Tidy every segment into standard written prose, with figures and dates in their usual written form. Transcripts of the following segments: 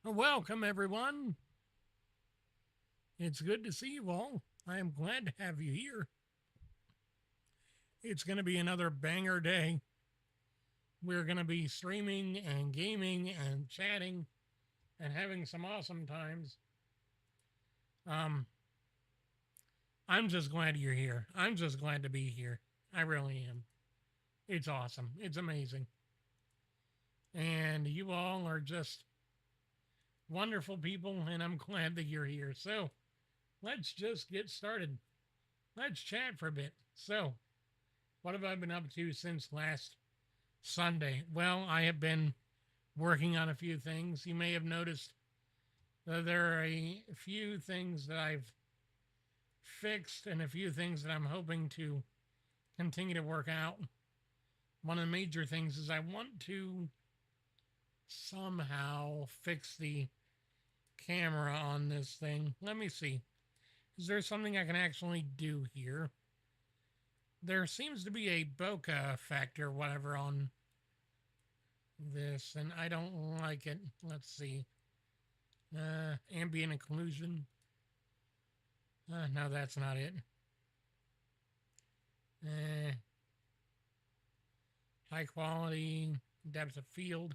Welcome, everyone. It's good to see you all. I am glad to have you here. It's going to be another banger day. We're going to be streaming and gaming and chatting and having some awesome times. I'm just glad you're here. I'm just glad to be here. I really am. It's awesome. It's amazing. And you all are just wonderful people, and I'm glad that you're here. So let's just get started. Let's chat for a bit. So, what have I been up to since last Sunday? Well, I have been working on a few things. You may have noticed that there are a few things that I've fixed and a few things that I'm hoping to continue to work out. One of the major things is I want to somehow fix the camera on this thing. Let me see. Is there something I can actually do here? There seems to be a bokeh effect or whatever on this, and I don't like it. Let's see. Ambient occlusion. No, that's not it. High quality, depth of field.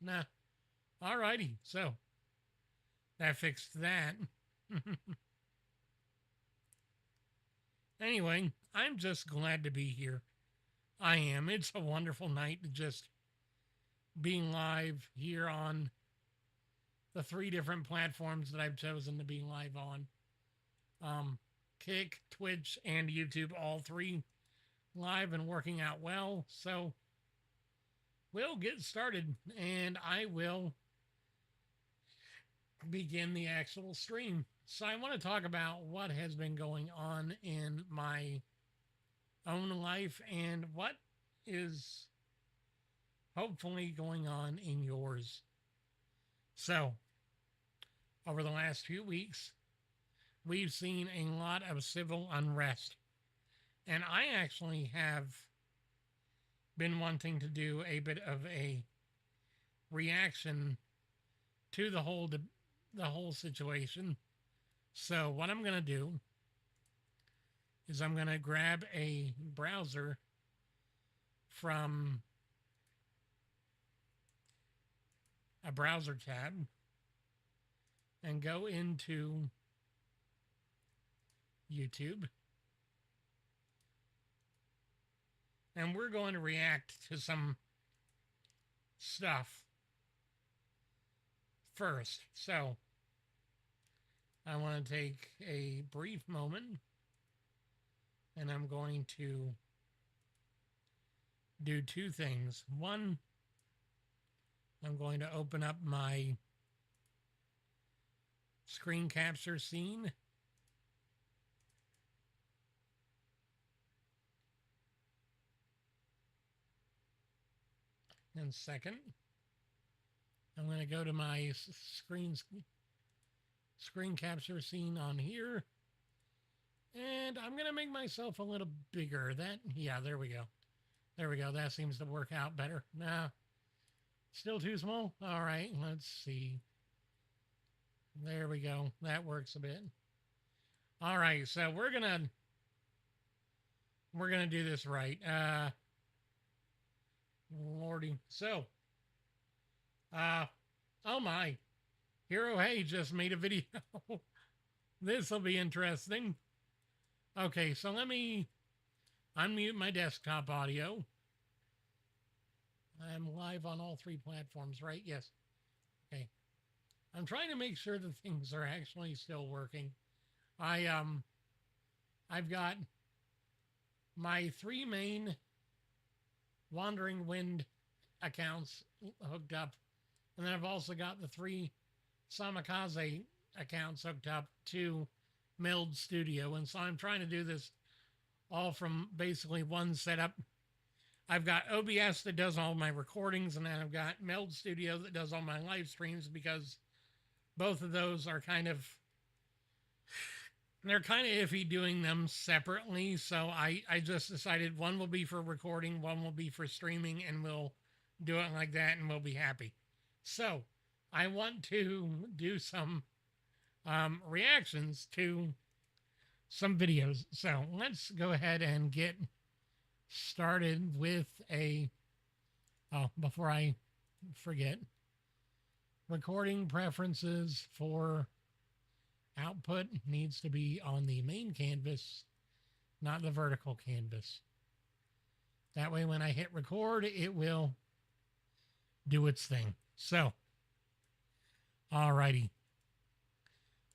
Nah. Alrighty, so that fixed that. Anyway, I'm just glad to be here. I am. It's a wonderful night to just being live here on the 3 different platforms that I've chosen to be live on. Kick, Twitch, and YouTube, all 3 live and working out well. So we'll get started, and I will begin the actual stream. So I want to talk about what has been going on in my own life and what is hopefully going on in yours. So, over the last few weeks, we've seen a lot of civil unrest. And I actually have been wanting to do a bit of a reaction to the whole situation. So what I'm going to do is I'm going to grab a browser from a browser tab and go into YouTube. And we're going to react to some stuff first. So I want to take a brief moment and I'm going to do 2 things. One, I'm going to open up my screen capture scene. And second, I'm going to go to my screen capture scene on here. And I'm going to make myself a little bigger. Yeah, there we go. There we go. That seems to work out better. Nah, still too small? All right, let's see. There we go. That works a bit. All right, so we're going to do this right. Lordy. So, oh my. Hero Hey just made a video. This will be interesting. Okay, so let me unmute my desktop audio. I'm live on all 3 platforms, right? Yes. Okay. I'm trying to make sure that things are actually still working. I've got my 3 main Wandering Wind accounts hooked up, and then I've also got the 3 SamaKaze accounts hooked up to Meld Studio. And so I'm trying to do this all from basically one setup. I've got OBS that does all my recordings, and then I've got Meld Studio that does all my live streams, because both of those are they're kind of iffy doing them separately. So I just decided one will be for recording, one will be for streaming, and we'll do it like that and we'll be happy. So I want to do some reactions to some videos. So let's go ahead and get started with before I forget, recording preferences for output needs to be on the main canvas, not the vertical canvas. That way when I hit record, it will do its thing. So, alrighty.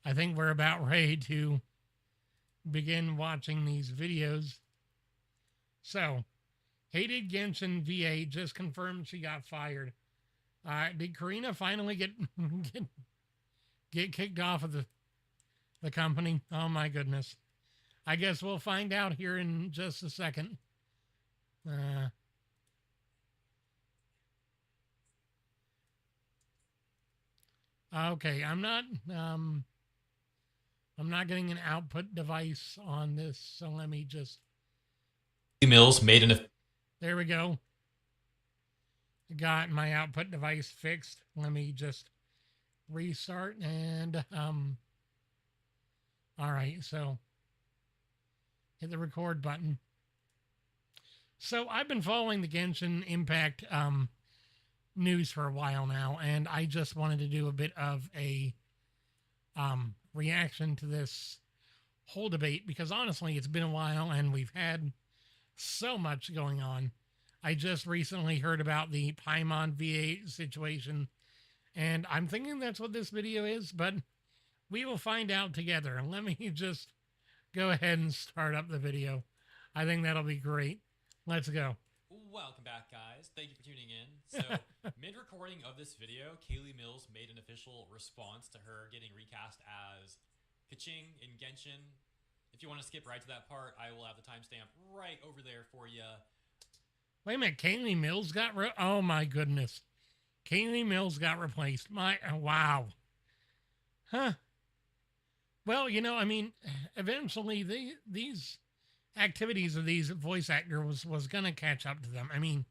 I think we're about ready to begin watching these videos. So, hated Genshin VA just confirmed she got fired. Did Karina finally get kicked off of the company? Oh my goodness. I guess we'll find out here in just a second. Okay, I'm not getting an output device on this, so let me just Mills made an. There we go. Got my output device fixed. Let me just restart and all right, so hit the record button. So I've been following the Genshin Impact news for a while now, and I just wanted to do a bit of a reaction to this whole debate, because honestly, it's been a while and we've had so much going on. I just recently heard about the Paimon VA situation, and I'm thinking that's what this video is, but we will find out together. Let me just go ahead and start up the video. I think that'll be great. Let's go. Welcome back, guys. Thank you for tuning in. So, mid-recording of this video, Kaylee Mills made an official response to her getting recast as Keqing in Genshin. If you want to skip right to that part, I will have the timestamp right over there for you. Wait a minute, Kaylee Mills got oh my goodness. Kaylee Mills got replaced. Wow. Huh. Well, you know, I mean, eventually these activities of these voice actors was going to catch up to them. I mean,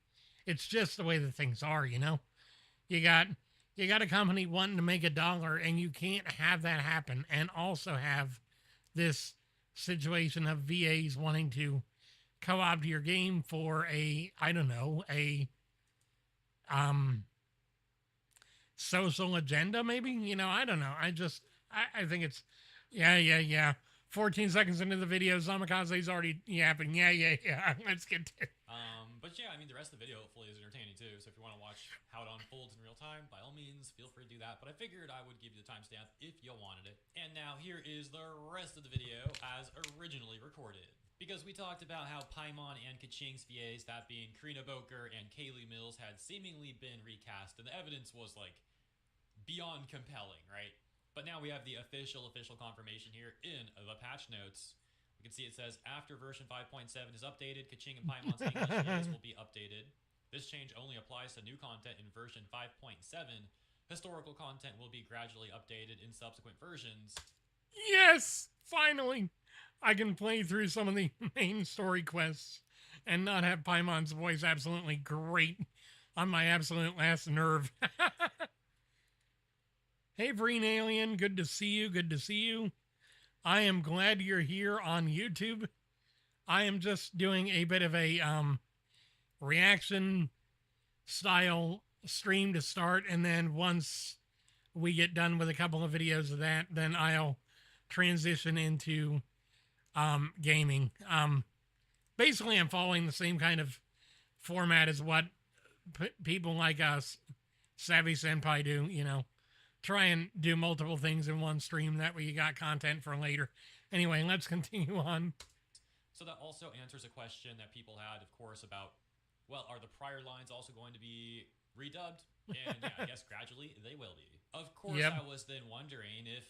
it's just the way that things are, you know. You got a company wanting to make $1, and you can't have that happen and also have this situation of VAs wanting to co-opt your game for a social agenda, maybe. You know, I don't know. I think it's yeah. 14 seconds into the video, SamaKaze's already yapping. Yeah. Let's get to it. But yeah, I mean, the rest of the video hopefully is entertaining too. So if you want to watch how it unfolds in real time, by all means, feel free to do that. But I figured I would give you the timestamp if you wanted it. And now here is the rest of the video as originally recorded. Because we talked about how Paimon and Keqing's VAs, that being Karina Boker and Kaylee Mills, had seemingly been recast, and the evidence was like beyond compelling, right? But now we have the official confirmation here in the patch notes. You can see it says, after version 5.7 is updated, Keqing and Paimon's English VAs will be updated. This change only applies to new content in version 5.7. Historical content will be gradually updated in subsequent versions. Yes! Finally! I can play through some of the main story quests and not have Paimon's voice absolutely great on my absolute last nerve. Hey, Green Alien, good to see you. I am glad you're here on YouTube. I am just doing a bit of a reaction style stream to start, and then once we get done with a couple of videos of that, then I'll transition into gaming. Basically, I'm following the same kind of format as what people like us, Savvy Senpai, do, you know. Try and do multiple things in one stream. That way you got content for later. Anyway, let's continue on. So that also answers a question that people had, of course, about, well, are the prior lines also going to be redubbed? And yeah, I guess gradually they will be. Of course, Yep. I was then wondering if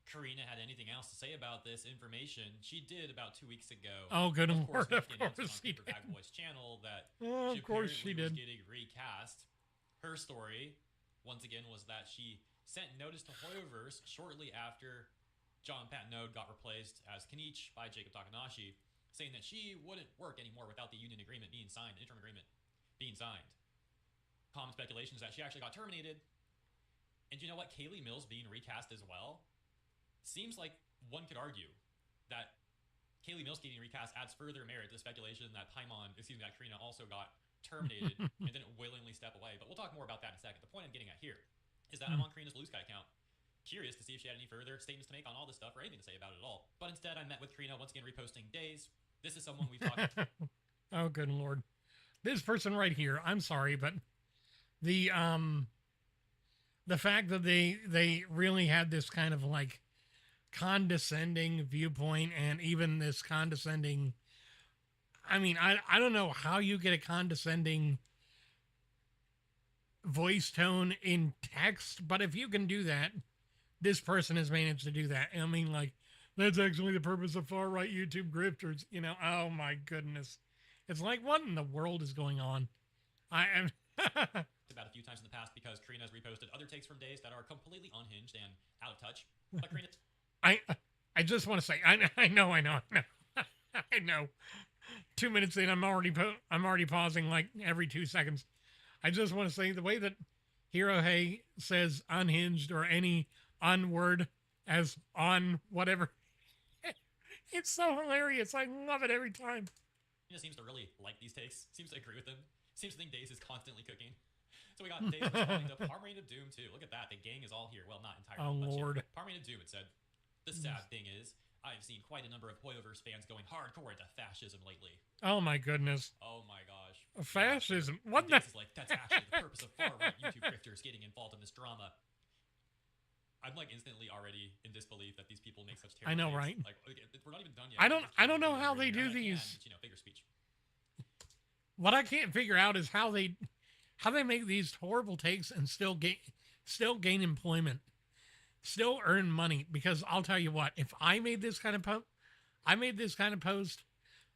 Karina had anything else to say about this information. She did about 2 weeks ago. Oh, good Of lord, course, of making an announcement course on he Paper did. Bag Boy's channel that Oh, she of course apparently she was did. getting recast. Her story, once again, was that she sent notice to Hoyoverse shortly after John Patnode got replaced as Kenichi by Jacob Takanashi, saying that she wouldn't work anymore without the union agreement being signed, interim agreement being signed. Common speculation is that she actually got terminated. And you know what? Kaylee Mills being recast as well seems like one could argue that Kaylee Mills getting recast adds further merit to the speculation that that Karina also got terminated and didn't willingly step away. But we'll talk more about that in a second. The point I'm getting at here is that I'm on Karina's Blue Sky account, curious to see if she had any further statements to make on all this stuff or anything to say about it at all. But instead, I met with Karina, once again reposting days. This is someone we've talked to. Oh, good lord. This person right here, I'm sorry, but the fact that they really had this kind of like condescending viewpoint, and even this condescending, I mean, I don't know how you get a condescending voice tone in text, but if you can do that, this person has managed to do that. I mean, like, that's actually the purpose of far right YouTube grifters, you know. Oh my goodness. It's like, what in the world is going on? I am About a few times in the past because Karina has reposted other takes from days that are completely unhinged and out of touch. But Karina, I just want to say, I know. I know. 2 minutes in, I'm already pausing like every 2 seconds. I just want to say the way that Hirohei says unhinged or any unword as on whatever, it's so hilarious. I love it every time. seems to really like these takes, seems to agree with them, seems to think Days is constantly cooking. So we got Days responding to Parmain of Doom too. Look at that, the gang is all here. Well, not entirely. Oh, but Lord. Parmain of Doom, it said, the sad thing is, I've seen quite a number of Hoyoverse fans going hardcore into fascism lately. Oh my goodness. Oh my gosh. Fascism? What the? Days is like, that's actually the purpose of far-right YouTube grifters getting involved in this drama. I'm like instantly already in disbelief that these people make such terrible I know, takes. right? Like, we're not even done yet. I don't know how they do these. And, figure speech. What I can't figure out is how they make these horrible takes and still gain employment, still earn money. Because I'll tell you what, if I made this kind of post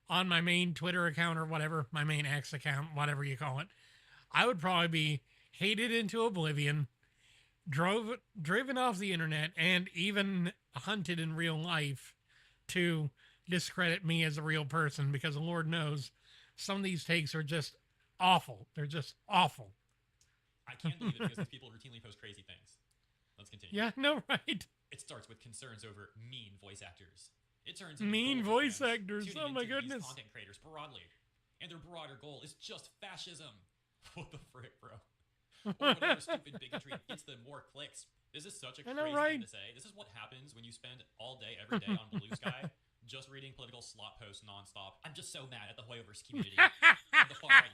on my main Twitter account or whatever, my main X account, whatever you call it, I would probably be hated into oblivion, driven off the internet, and even hunted in real life to discredit me as a real person, because Lord knows some of these takes are just awful. They're just awful. I can't believe it because these people routinely post crazy things. Let's continue. Yeah, no, right. It starts with concerns over mean voice actors. It turns into mean voice actors. Oh my goodness. These content creators broadly, and their broader goal is just fascism. What the frick, bro? Or whatever stupid bigotry gets them more clicks. This is such a crazy thing to say. This is what happens when you spend all day, every day on Blue Sky just reading political slot posts nonstop. I'm just so mad at the Hoyoverse community. And the far right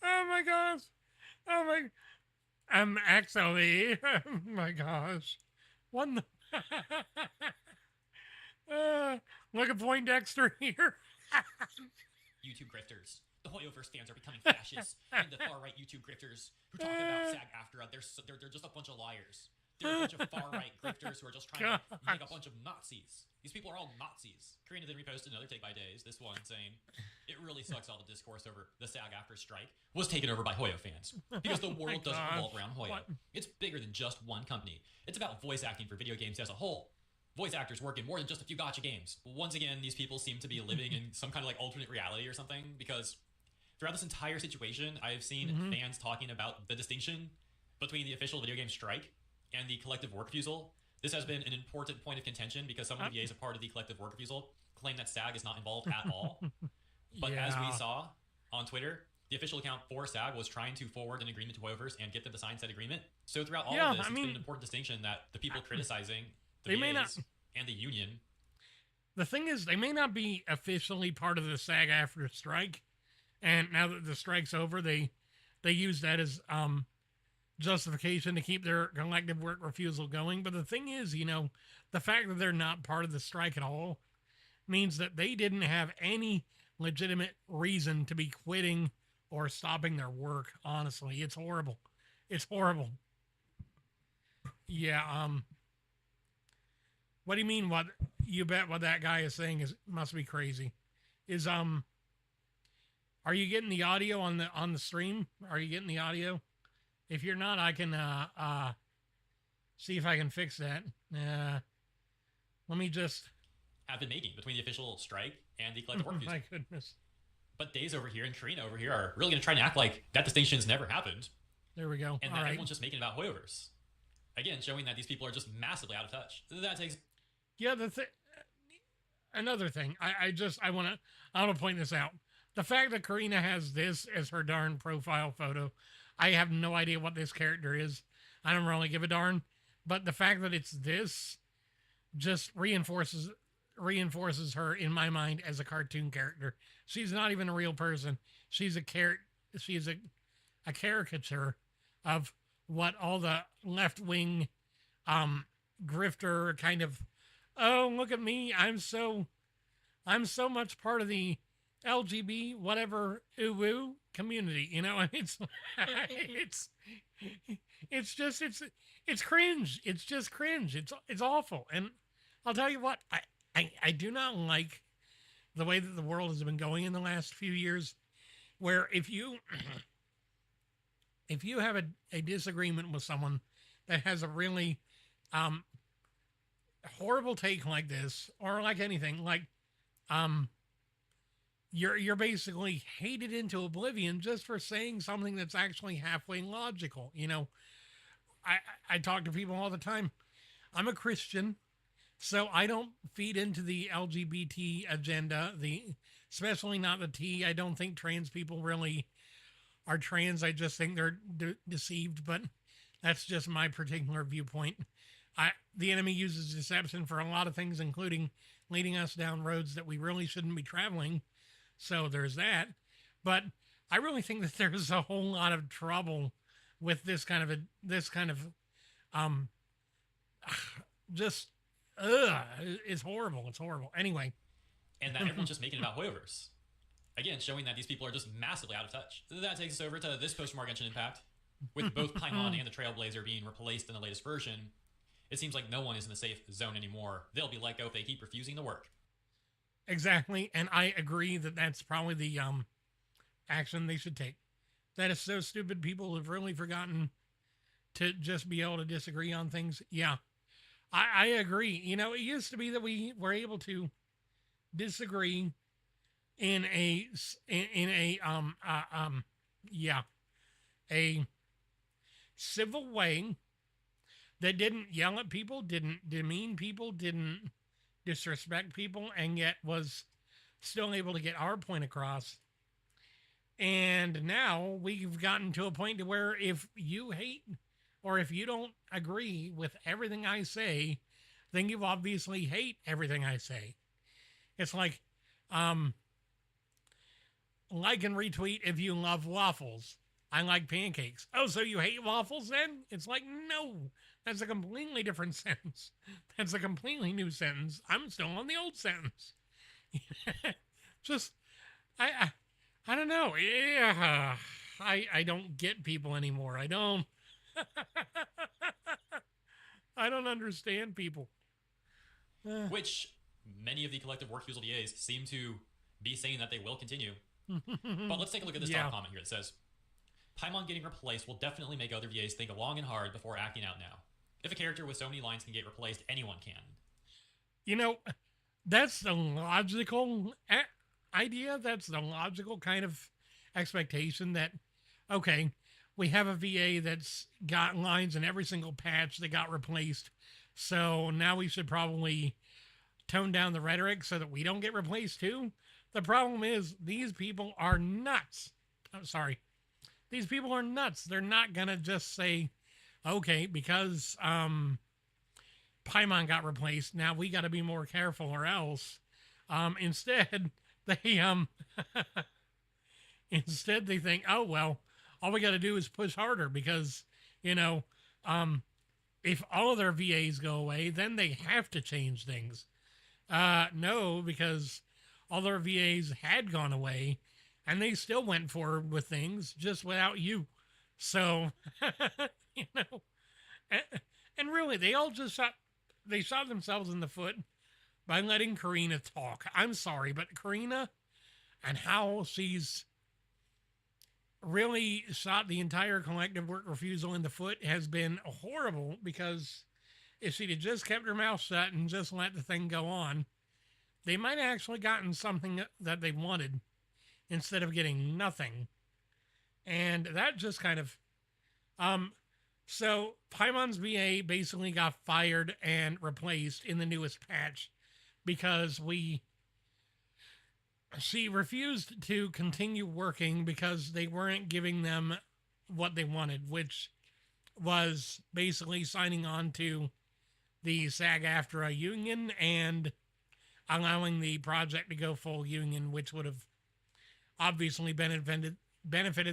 Oh my gosh. Oh my. Actually, oh my gosh. What the? Look at Poindexter here. YouTube grifters. The Hoyoverse fans are becoming fascists, and the far-right YouTube grifters who talk about SAG-AFTRA, they're just a bunch of liars. They're a bunch of far-right grifters who are just trying to make a bunch of Nazis. These people are all Nazis. Karina then reposted another take by Days, this one saying, it really sucks all the discourse over the SAG-AFTRA strike was taken over by Hoyo fans. Because the world doesn't revolve around Hoyo. What? It's bigger than just one company. It's about voice acting for video games as a whole. Voice actors work in more than just a few gacha games. But once again, these people seem to be living in some kind of like alternate reality or something, because throughout this entire situation, I've seen fans talking about the distinction between the official video game strike and the collective work refusal. This has been an important point of contention because some of the VAs a part of the collective work refusal claim that SAG is not involved at all. But as we saw on Twitter, the official account for SAG was trying to forward an agreement to Hoyoverse and get them to sign said agreement. So throughout all of this, it's been an important distinction that the people criticizing the VAs and the union. The thing is, they may not be officially part of the SAG-AFTRA strike, and now that the strike's over, they use that as justification to keep their collective work refusal going. But the thing is, the fact that they're not part of the strike at all means that they didn't have any legitimate reason to be quitting or stopping their work. Honestly, it's horrible. It's horrible. Yeah. What do you mean? What you bet? What that guy is saying is must be crazy. Is are you getting the audio on the stream? Are you getting the audio? If you're not, I can see if I can fix that. Let me just have been making between the official strike and the collective work. My goodness. But Days over here and Trina over here are really going to try and act like that distinction's never happened. There we go. And that everyone's just making it about Hoyoverse. Again, showing that these people are just massively out of touch. That takes... Yeah, another thing. I want to point this out. The fact that Karina has this as her darn profile photo, I have no idea what this character is. I don't really give a darn. But the fact that it's this just reinforces her in my mind as a cartoon character. She's not even a real person. She's a caricature of what all the left-wing grifter kind of, oh, look at me, I'm so much part of the LGBT whatever ooh community, you know. It's cringe. It's just cringe. It's awful. And I'll tell you what, I do not like the way that the world has been going in the last few years, where if you have a disagreement with someone that has a really horrible take like this, or like anything, like you're basically hated into oblivion just for saying something that's actually halfway logical. You know, I talk to people all the time. I'm a Christian, so I don't feed into the LGBT agenda, especially not the T. I don't think trans people really are trans. I just think they're deceived, but that's just my particular viewpoint. The enemy uses deception for a lot of things, including leading us down roads that we really shouldn't be traveling. So there's that. But I really think that there's a whole lot of trouble with this kind of it's horrible. It's horrible. Anyway. And that everyone's just making it about Hoyoverse. Again, showing that these people are just massively out of touch. That takes us over to this post-war Genshin Impact. With both Paimon and the Trailblazer being replaced in the latest version, it seems like no one is in the safe zone anymore. They'll be let go if they keep refusing to work. Exactly, and I agree that that's probably the action they should take. That is so stupid. People have really forgotten to just be able to disagree on things. Yeah, I agree. You know, it used to be that we were able to disagree in a civil way that didn't yell at people, didn't demean people, didn't disrespect people, and yet was still able to get our point across. And now we've gotten to a point to where if you hate or if you don't agree with everything I say, then you obviously hate everything I say. It's like and retweet if you love waffles. I like pancakes. Oh, so you hate waffles then? It's like, no, that's a completely different sentence. That's a completely new sentence. I'm still on the old sentence. Just, I don't know. Yeah, I don't get people anymore. I don't understand people. Which many of the collective work usal DAs seem to be saying that they will continue. But let's take a look at this top comment here. It says, Paimon getting replaced will definitely make other VAs think long and hard before acting out now. If a character with so many lines can get replaced, anyone can. You know, that's the logical idea. That's the logical kind of expectation that, okay, we have a VA that's got lines in every single patch that got replaced. So now we should probably tone down the rhetoric so that we don't get replaced too. The problem is these people are nuts. I'm sorry. These people are nuts. They're not going to just say, okay, because Paimon got replaced, now we got to be more careful or else. Instead, they think, oh, well, all we got to do is push harder because, you know, if all of their VAs go away, then they have to change things. No, because all their VAs had gone away, and they still went forward with things just without you. So, you know, and, and really, they all just shot themselves in the foot by letting Karina talk. I'm sorry, but Karina and how she's really shot the entire collective work refusal in the foot has been horrible, because if she'd have just kept her mouth shut and just let the thing go on, they might have actually gotten something that they wanted instead of getting nothing. And that just kind of, so Paimon's VA basically got fired and replaced in the newest patch because she refused to continue working because they weren't giving them what they wanted, which was basically signing on to the SAG-AFTRA union and allowing the project to go full union, which would have obviously benefited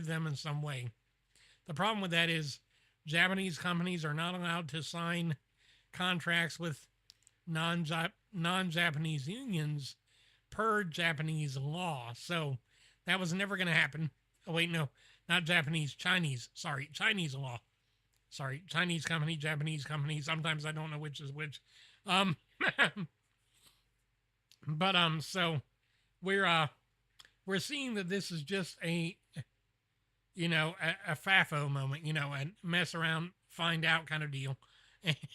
them in some way. The problem with that is Japanese companies are not allowed to sign contracts with non-Japanese unions per Japanese law. So that was never going to happen. Oh, wait, no, not Japanese, Chinese. Sorry, Chinese law. Sorry, Chinese company, Japanese company. Sometimes I don't know which is which. So we're seeing that this is just a FAFO moment, a mess around, find out kind of deal.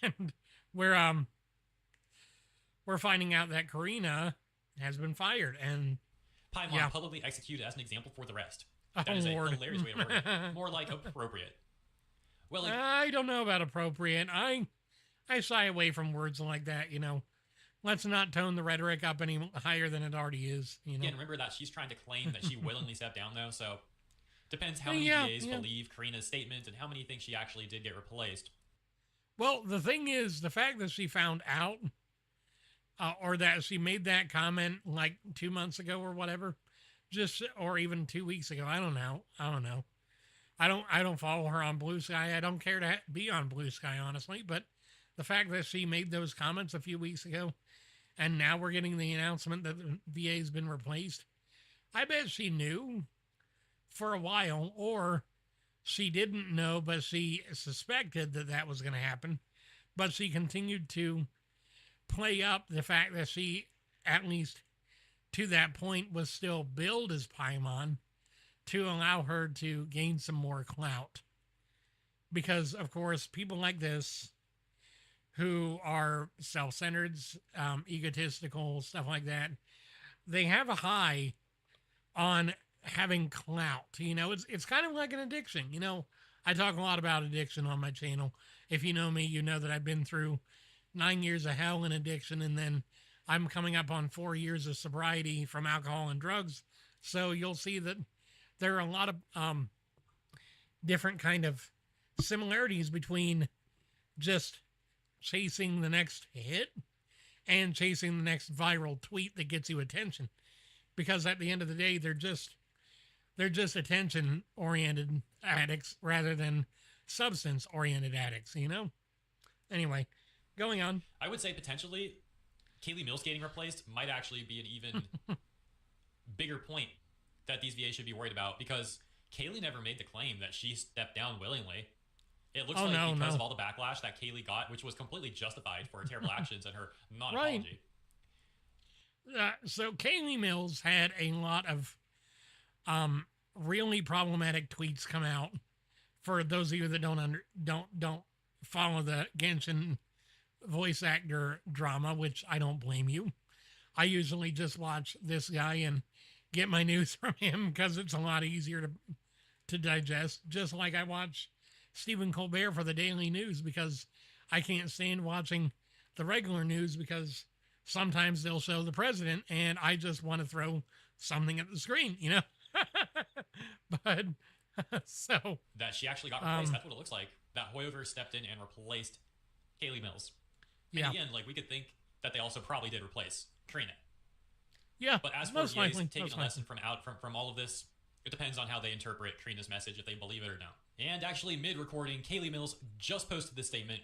And we're finding out that Karina has been fired, and Paimon publicly executed as an example for the rest. That is a hilarious way to word it. More like appropriate. Well, I don't know about appropriate. I shy away from words like that, Let's not tone the rhetoric up any higher than it already is, Again, remember that she's trying to claim that she willingly stepped down, though, so depends how many VAs believe Karina's statement and how many think she actually did get replaced. Well, the thing is, the fact that she found out, or that she made that comment like 2 months ago or whatever, or even 2 weeks ago, I don't know. I don't follow her on Blue Sky. I don't care to be on Blue Sky, honestly, but the fact that she made those comments a few weeks ago, and now we're getting the announcement that the VA's been replaced, I bet she knew for a while, or she didn't know, but she suspected that was going to happen, but she continued to play up the fact that she, at least to that point, was still billed as Paimon to allow her to gain some more clout. Because, of course, people like this, who are self-centered, egotistical, stuff like that, they have a high on having clout. It's kind of like an addiction. I talk a lot about addiction on my channel. If you know me, you know that I've been through 9 years of hell in addiction, and then I'm coming up on 4 years of sobriety from alcohol and drugs. So you'll see that there are a lot of different kind of similarities between just chasing the next hit and chasing the next viral tweet that gets you attention, because at the end of the day, they're just attention oriented addicts rather than substance oriented addicts. Anyway, going on. I would say potentially Kaylee Mills getting replaced might actually be an even bigger point that these VAs should be worried about, because Kaylee never made the claim that she stepped down willingly. It looks because of all the backlash that Kaylee got, which was completely justified for her terrible actions and her non-apology. Right. So Kaylee Mills had a lot of really problematic tweets come out. For those of you that don't follow the Genshin voice actor drama, which I don't blame you. I usually just watch this guy and get my news from him because it's a lot easier to digest. Just like I watch Stephen Colbert for the daily news, because I can't stand watching the regular news because sometimes they'll show the president and I just want to throw something at the screen, But so that she actually got replaced. That's what it looks like. That Hoyover stepped in and replaced Kaylee Mills. And again, we could think that they also probably did replace Karina. Yeah, but as for VAs taking a lesson from all of this, it depends on how they interpret Karina's message, if they believe it or not. And actually, mid-recording, Kaylee Mills just posted this statement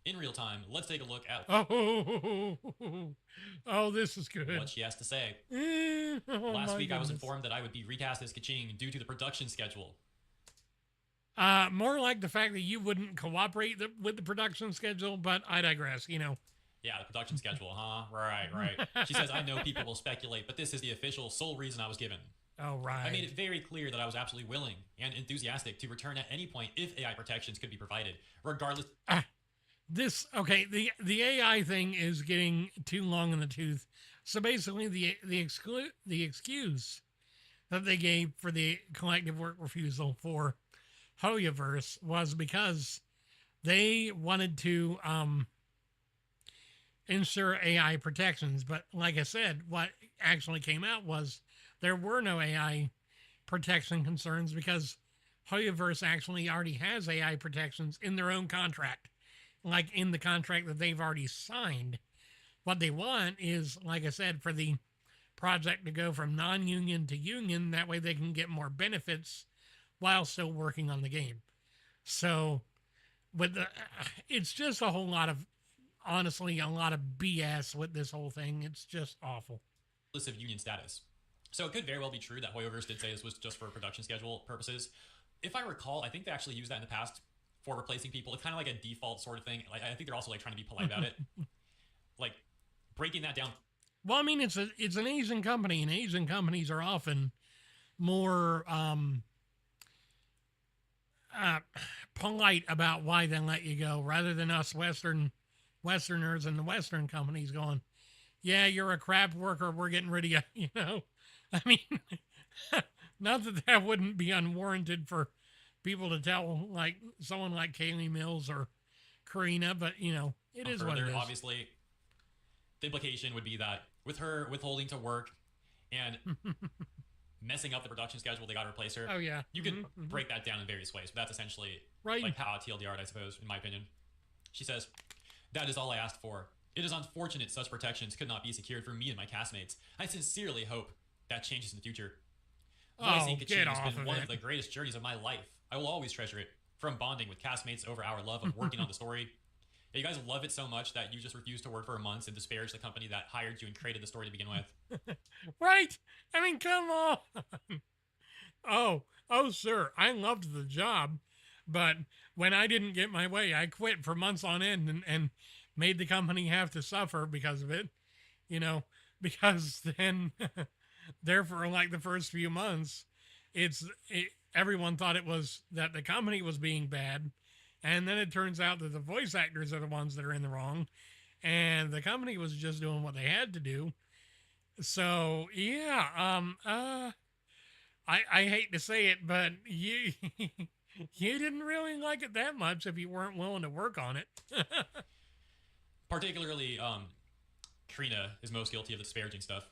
in real time. Let's take a look at Oh, this is good. what she has to say. Last week, I was informed that I would be recast as Kaching due to the production schedule. More like the fact that you wouldn't cooperate with the production schedule, but I digress, you know. Yeah, the production schedule, huh? Right. She says, I know people will speculate, but this is the official sole reason I was given. Oh, right. I made it very clear that I was absolutely willing and enthusiastic to return at any point if AI protections could be provided, regardless. The AI thing is getting too long in the tooth. So basically, the excuse that they gave for the collective work refusal for Hoyoverse was because they wanted to ensure AI protections. But like I said, what actually came out was there were no AI protection concerns because Hoyoverse actually already has AI protections in their own contract, like in the contract that they've already signed. What they want is, like I said, for the project to go from non-union to union. That way they can get more benefits while still working on the game. So it's just a whole lot of, honestly, a lot of BS with this whole thing. It's just awful. Of union status. So it could very well be true that Hoyoverse did say this was just for production schedule purposes. If I recall, I think they actually used that in the past for replacing people. It's kind of like a default sort of thing. Like, I think they're also like trying to be polite about it. Like breaking that down. Well, I mean, it's an Asian company, and Asian companies are often more polite about why they let you go, rather than us Westerners and the Western companies going, yeah, you're a crap worker, we're getting rid of you, you know? I mean, not that wouldn't be unwarranted for people to tell, like, someone like Kaylee Mills or Karina, but, you know, it is what it is. Obviously, the implication would be that with her withholding to work and messing up the production schedule, they got to replace her. Oh, yeah. You could break that down in various ways, but that's essentially like how TLDR, I suppose, in my opinion. She says, that is all I asked for. It is unfortunate such protections could not be secured for me and my castmates. I sincerely hope that changes in the future. Voicing Kaching has been one of the greatest journeys of my life. I will always treasure it, from bonding with castmates over our love of working on the story. Yeah, you guys love it so much that you just refuse to work for a month and disparage the company that hired you and created the story to begin with. Right? I mean, come on. Oh, sir, I loved the job, but when I didn't get my way, I quit for months on end and made the company have to suffer because of it, you know, because then there for like the first few months, everyone thought it was that the company was being bad. And then it turns out that the voice actors are the ones that are in the wrong. And the company was just doing what they had to do. So, yeah, I hate to say it, but you didn't really like it that much if you weren't willing to work on it. Particularly, Karina is most guilty of the disparaging stuff.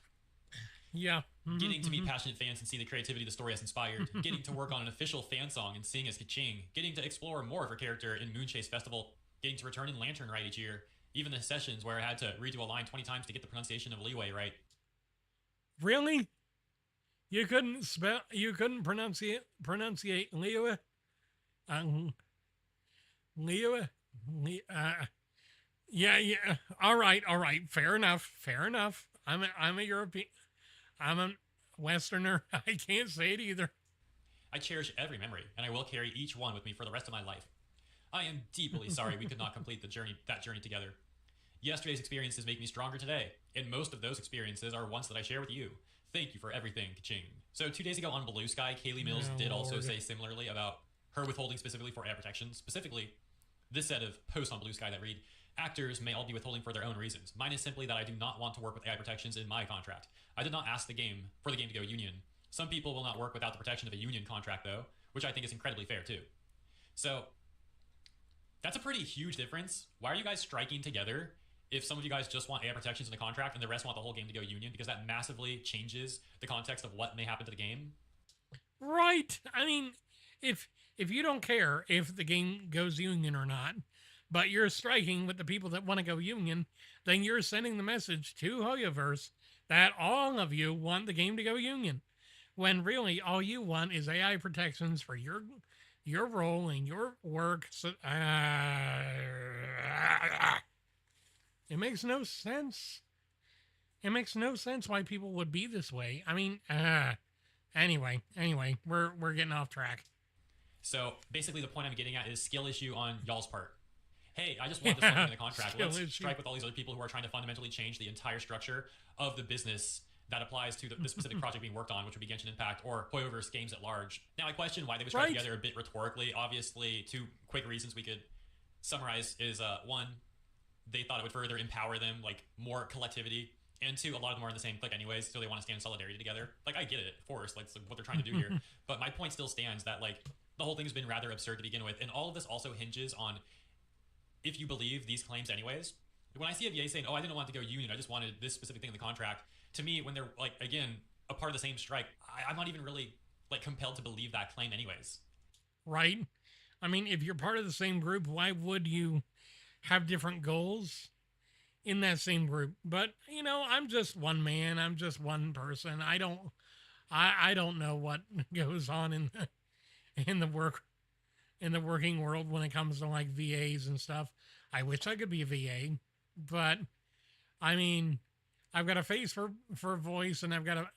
Yeah. Getting to meet passionate fans and see the creativity the story has inspired. Getting to work on an official fan song and sing as Kaching. Getting to explore more of her character in Moonchase Festival. Getting to return in Lantern right each year. Even the sessions where I had to redo a line 20 times to get the pronunciation of Leeway right. Really? You couldn't pronunciate Leeway? Leeway? Yeah. All right. Fair enough. I'm a European. I'm a Westerner. I can't say it either. I cherish every memory, and I will carry each one with me for the rest of my life. I am deeply sorry we could not complete that journey together. Yesterday's experiences make me stronger today, and most of those experiences are ones that I share with you. Thank you for everything, Kaching. So 2 days ago on Blue Sky, Kaylee Mills did also say similarly about her withholding specifically for ad protection. Specifically, this set of posts on Blue Sky that read, actors may all be withholding for their own reasons. Mine is simply that I do not want to work with AI protections in my contract. I did not ask for the game to go union. Some people will not work without the protection of a union contract, though, which I think is incredibly fair, too. So, that's a pretty huge difference. Why are you guys striking together if some of you guys just want AI protections in the contract and the rest want the whole game to go union? Because that massively changes the context of what may happen to the game. Right. I mean, if you don't care if the game goes union or not, but you're striking with the people that want to go union, then you're sending the message to Hoyoverse that all of you want the game to go union, when really all you want is AI protections for your role and your work. So, It makes no sense. It makes no sense why people would be this way. I mean, anyway, we're getting off track. So basically, the point I'm getting at is skill issue on y'all's part. Hey, I just want this something in the contract. Let's strike with all these other people who are trying to fundamentally change the entire structure of the business that applies to the specific project being worked on, which would be Genshin Impact or Hoyoverse games at large. Now, I question why they would strike together a bit rhetorically. Obviously, two quick reasons we could summarize is one, they thought it would further empower them, like more collectivity. And two, a lot of them are in the same clique anyways, so they want to stand in solidarity together. Like, I get it, of course, like what they're trying to do here. But my point still stands that, like, the whole thing has been rather absurd to begin with. And all of this also hinges on if you believe these claims anyways. When I see a VA saying, oh, I didn't want to go union, I just wanted this specific thing in the contract, to me, when they're, like, again, a part of the same strike, I'm not even really, like, compelled to believe that claim anyways. Right? I mean, if you're part of the same group, why would you have different goals in that same group? But, you know, I'm just one man. I'm just one person. I don't know what goes on in the working world when it comes to, like, VAs and stuff. I wish I could be a VA, but I mean, I've got a face for voice, and I've got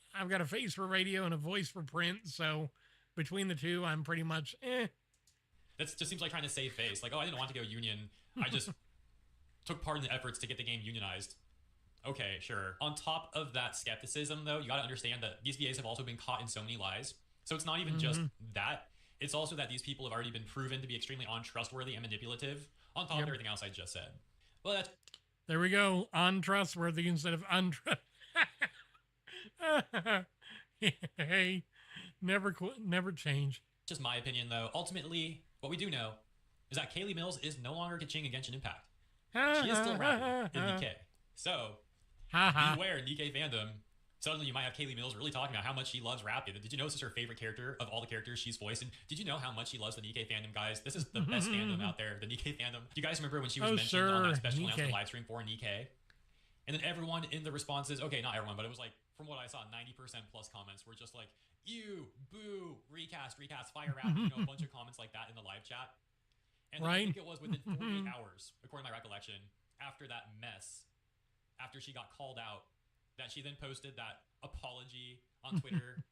a face for radio and a voice for print. So between the two, I'm pretty much That just seems like trying to save face. Like, oh, I didn't want to go union. I just took part in the efforts to get the game unionized. Okay, sure. On top of that skepticism, though, you got to understand that these VAs have also been caught in so many lies. So it's not even just that. It's also that these people have already been proven to be extremely untrustworthy and manipulative, on top of everything else I just said. Well, that's... There we go. Untrustworthy instead of Hey, never change. Just my opinion, though. Ultimately, what we do know is that Kaylee Mills is no longer Kaching in Genshin Impact. She is still rapping in Nikkei. So, beware, Nikkei fandom. Suddenly you might have Kaylee Mills really talking about how much she loves rapping. Did you know this is her favorite character of all the characters she's voiced? And did you know how much she loves the Nikkei fandom, guys? This is the best fandom out there, the Nikkei fandom. Do you guys remember when she was mentioned on that special announcement live stream for Nikkei? And then everyone in the responses, okay, not everyone, but it was like, from what I saw, 90% plus comments were just like, ew, boo, recast, fire rap, you know, a bunch of comments like that in the live chat. And then I think it was within 48 hours, according to my recollection, after that mess, after she got called out, that she then posted that apology on Twitter,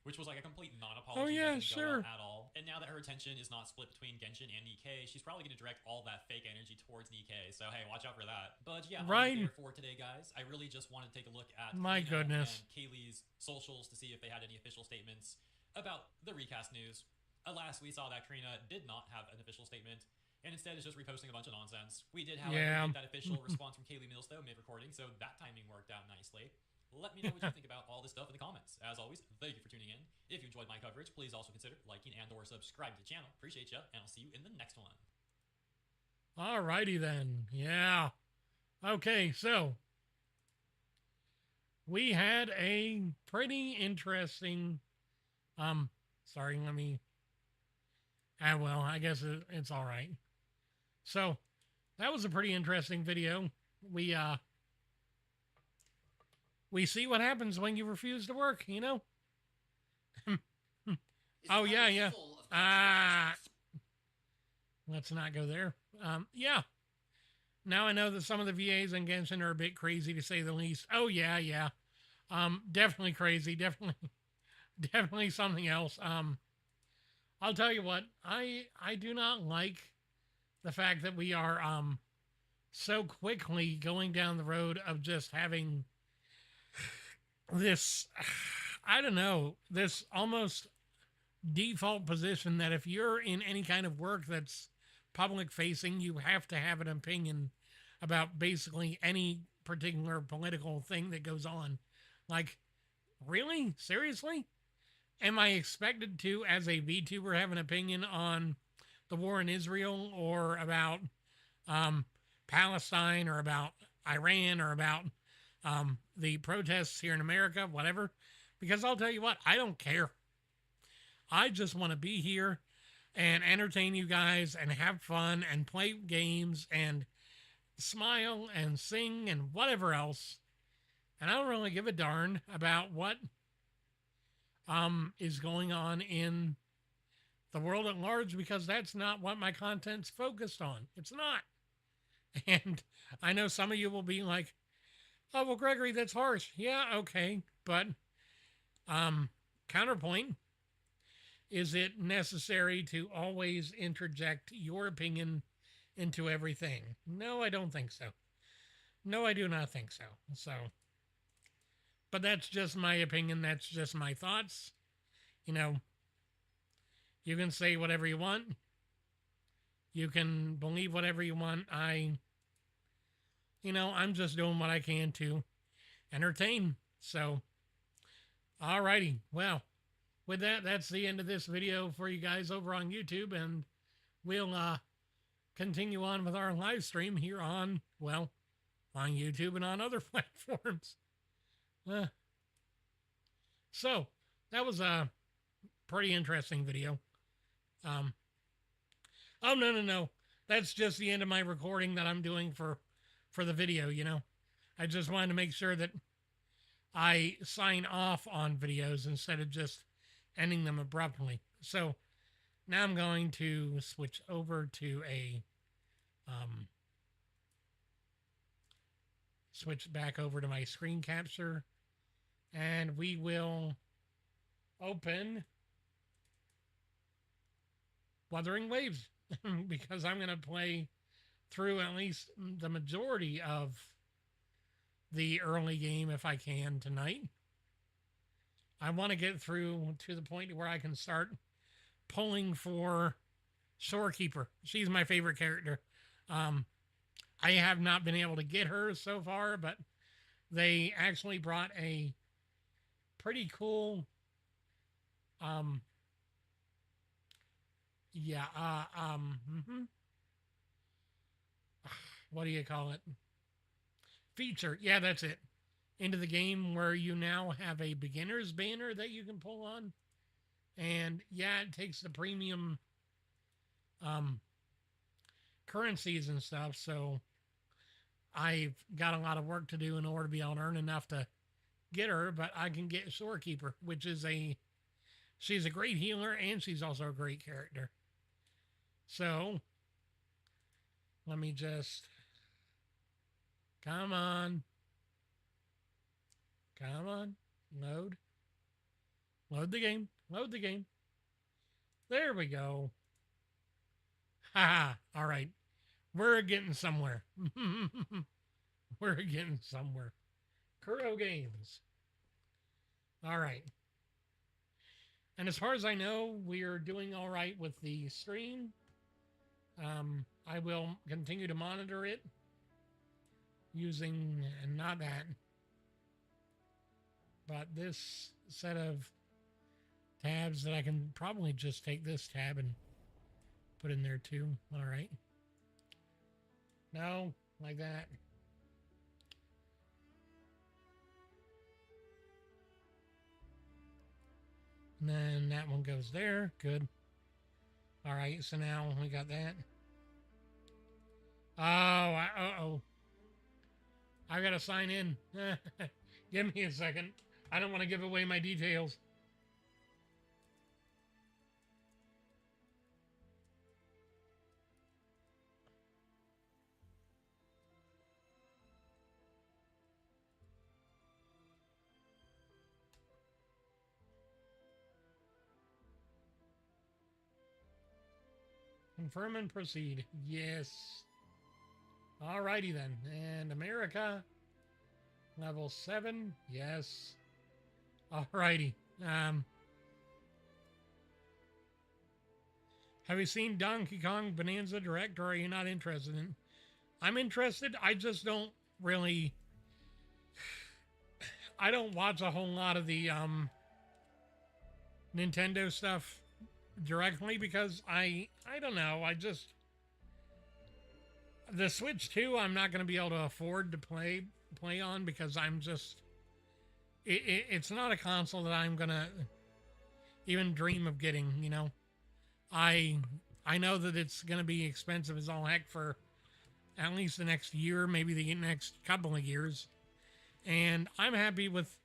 which was like a complete non-apology. Oh yeah, sure. At all. And now that her attention is not split between Genshin and Nikkei, she's probably going to direct all that fake energy towards Nikkei. So hey, watch out for that. But yeah, right. There for today, guys. I really just want to take a look at goodness, and Kaylee's socials to see if they had any official statements about the recast news. Alas, we saw that Karina did not have an official statement, and instead is just reposting a bunch of nonsense. We did, however, get that official response from Kaylee Mills, though, mid-recording, so that timing worked out nicely. Let me know what you think about all this stuff in the comments. As always, thank you for tuning in. If you enjoyed my coverage, please also consider liking and or subscribing to the channel. Appreciate you, and I'll see you in the next one. Alrighty then. Yeah. Okay, so we had a pretty interesting sorry, let me well, I guess it's all right. So that was a pretty interesting video. We see what happens when you refuse to work, you know? Oh, yeah. Let's not go there. Yeah. Now I know that some of the VAs in Genshin are a bit crazy, to say the least. Oh, yeah. Definitely crazy. Definitely something else. I'll tell you what, I do not like the fact that we are so quickly going down the road of just having this, I don't know, this almost default position that if you're in any kind of work that's public facing, you have to have an opinion about basically any particular political thing that goes on. Like, really? Seriously? Am I expected to, as a VTuber, have an opinion on the war in Israel, or about Palestine, or about Iran, or about the protests here in America, whatever? Because I'll tell you what, I don't care. I just want to be here and entertain you guys and have fun and play games and smile and sing and whatever else. And I don't really give a darn about what is going on in the world at large, because that's not what my content's focused on. It's not. And I know some of you will be like, oh, well, Gregory, that's harsh. Yeah, okay. But counterpoint, is it necessary to always interject your opinion into everything? No, I don't think so. No, I do not think so. So, but that's just my opinion. That's just my thoughts. You know, you can say whatever you want. You can believe whatever you want. I'm just doing what I can to entertain. So, alrighty. Well, with that, that's the end of this video for you guys over on YouTube. And we'll continue on with our live stream here on YouTube and on other platforms. So, that was a pretty interesting video. Oh, no. That's just the end of my recording that I'm doing for the video, I just wanted to make sure that I sign off on videos instead of just ending them abruptly. So now I'm going to switch over to switch back over to my screen capture, and we will open Wuthering Waves because I'm going to play through at least the majority of the early game if I can tonight. I want to get through to the point where I can start pulling for Shorekeeper. She's my favorite character. I have not been able to get her so far, but they actually brought a pretty cool what do you call it? Feature. Yeah, that's it. Into the game where you now have a beginner's banner that you can pull on. And yeah, it takes the premium currencies and stuff. So I've got a lot of work to do in order to be able to earn enough to get her, but I can get Shorekeeper, which is she's a great healer and she's also a great character. So let me just, come on, load the game, There we go. Haha, all right. We're getting somewhere. We're getting somewhere. Kuro Games. All right. And as far as I know, we are doing all right with the stream. I will continue to monitor it using, not that, but this set of tabs that I can probably just take this tab and put in there too. All right. No, like that. And then that one goes there. Good. All right, so now we got that. Oh, I gotta sign in. Give me a second. I don't want to give away my details. Confirm and proceed. Yes. Alrighty then. And America. Level 7. Yes. Alrighty. Have you seen Donkey Kong Bonanza Direct, or are you not interested in? I'm interested. I just don't really... I don't watch a whole lot of the Nintendo stuff directly because I don't know. The Switch 2 I'm not going to be able to afford to play on because I'm just... It's not a console that I'm going to even dream of getting, you know. I know that it's going to be expensive as all heck for at least the next year, maybe the next couple of years. And I'm happy with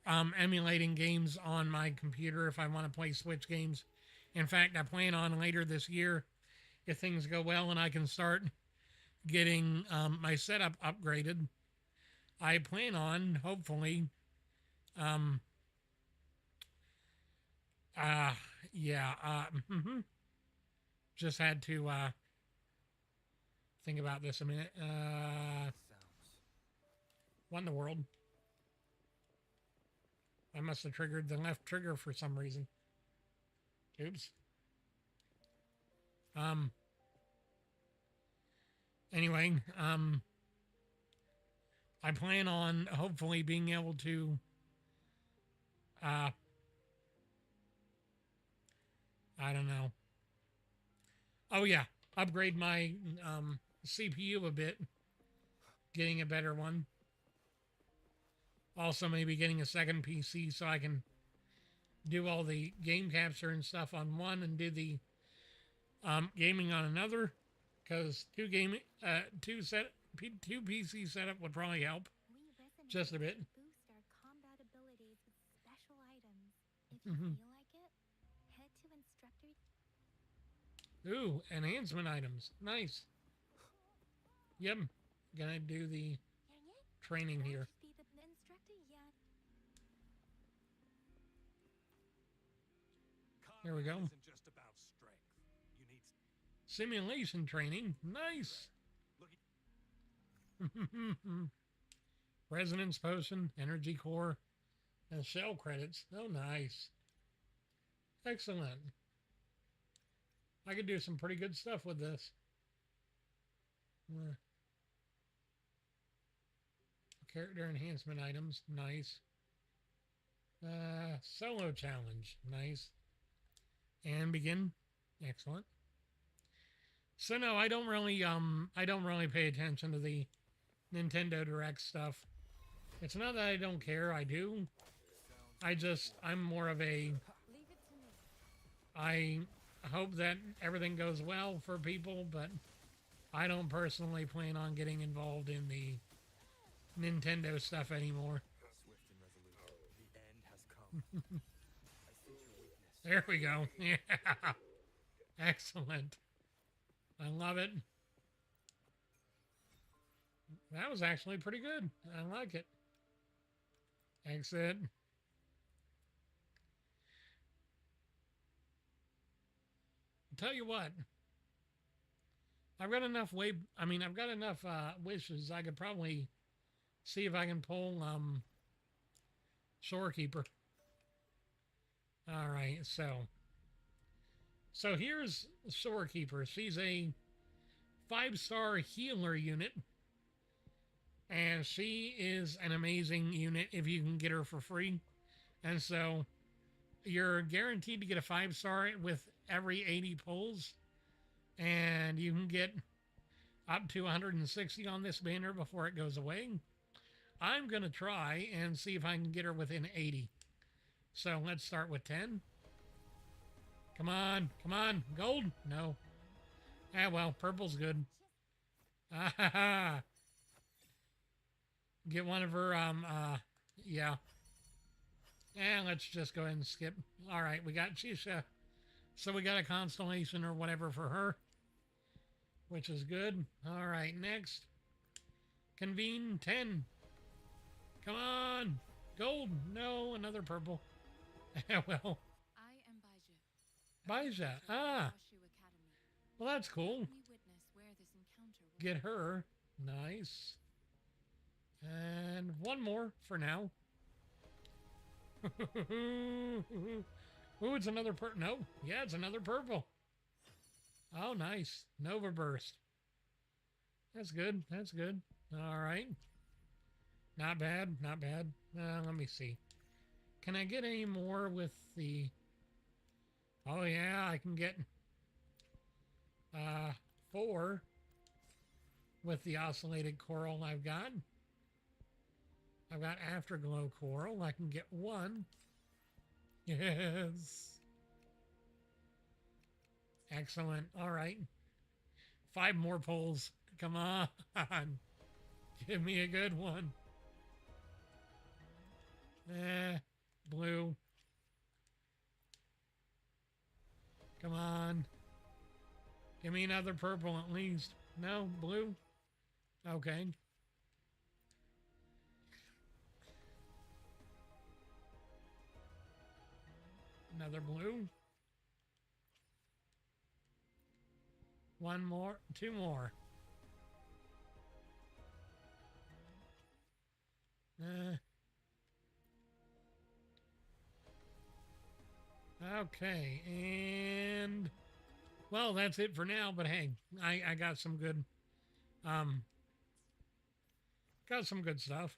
emulating games on my computer if I want to play Switch games. In fact, I plan on later this year, if things go well and I can start getting my setup upgraded. I plan on, hopefully, um, uh, yeah, just had to think about this a minute. What in the world? I must have triggered the left trigger for some reason. Oops. Anyway, I plan on hopefully being able to I don't know. Oh yeah, upgrade my CPU a bit, getting a better one. Also maybe getting a second PC so I can do all the game capture and stuff on one and do the gaming on another, because two PC setup would probably help just a bit. Boost our combat abilities with special items. If you feel like it, head to instructor. Ooh, enhancement items. Nice. Yep. Gonna do the training here. Here we go. Simulation training. Nice. Resonance potion, energy core, and shell credits. Oh, nice. Excellent. I could do some pretty good stuff with this. Character enhancement items. Nice. Solo challenge. Nice. And begin. Excellent. So no, I don't really pay attention to the Nintendo Direct stuff. It's not that I don't care, I do. I'm more of a, I hope that everything goes well for people, but I don't personally plan on getting involved in the Nintendo stuff anymore. There we go. Yeah. Excellent. I love it. That was actually pretty good. I like it. Exit. Tell you what. I've got enough wishes. I could probably see if I can pull Shorekeeper. All right, so here's Shorekeeper. She's a 5-star healer unit, and she is an amazing unit if you can get her for free. And so you're guaranteed to get a 5-star with every 80 pulls, and you can get up to 160 on this banner before it goes away. I'm gonna try and see if I can get her within 80. So let's start with 10. Come on, come on, gold? No. Ah, well, purple's good. Ah, ha, ha. Get one of her, yeah. And let's just go ahead and skip. All right, we got Chisha. So we got a constellation or whatever for her, which is good. All right, next. Convene 10. Come on. Gold. No, another purple. Well. I am Baija. Baija. Ah. Well, that's cool. Get her. Nice. And one more for now. Ooh, it's another purple. No. Yeah, it's another purple. Oh, nice. Nova Burst. That's good. That's good. All right. Not bad. Not bad. Let me see. Can I get any more with the... Oh, yeah, I can get 4 with the oscillated coral I've got. I've got Afterglow coral. I can get 1. Yes. Excellent. All right. 5 more pulls. Come on. Give me a good one. Blue. Come on. Give me another purple at least. No, blue. Okay. Another blue. One more, two more. Okay, and well, that's it for now. But hey, I got some good, got some good stuff.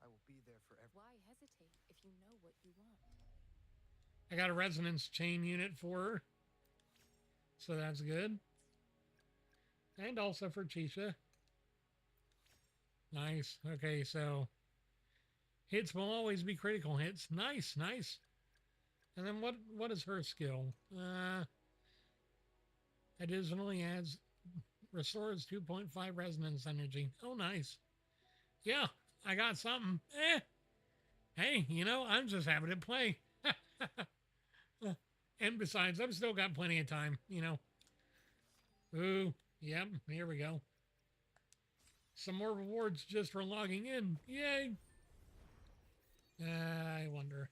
I will be there forever. Why hesitate if you know what you want? I got a resonance chain unit for her, so that's good. And also for Chisha. Nice. Okay, so hits will always be critical hits. Nice, nice. And then what is her skill? Additionally adds restores 2.5 resonance energy. Oh, nice. Yeah, I got something. Hey, you know, I'm just happy to play. And besides, I've still got plenty of time, you know. Ooh, yep, here we go. Some more rewards just for logging in. Yay! I wonder.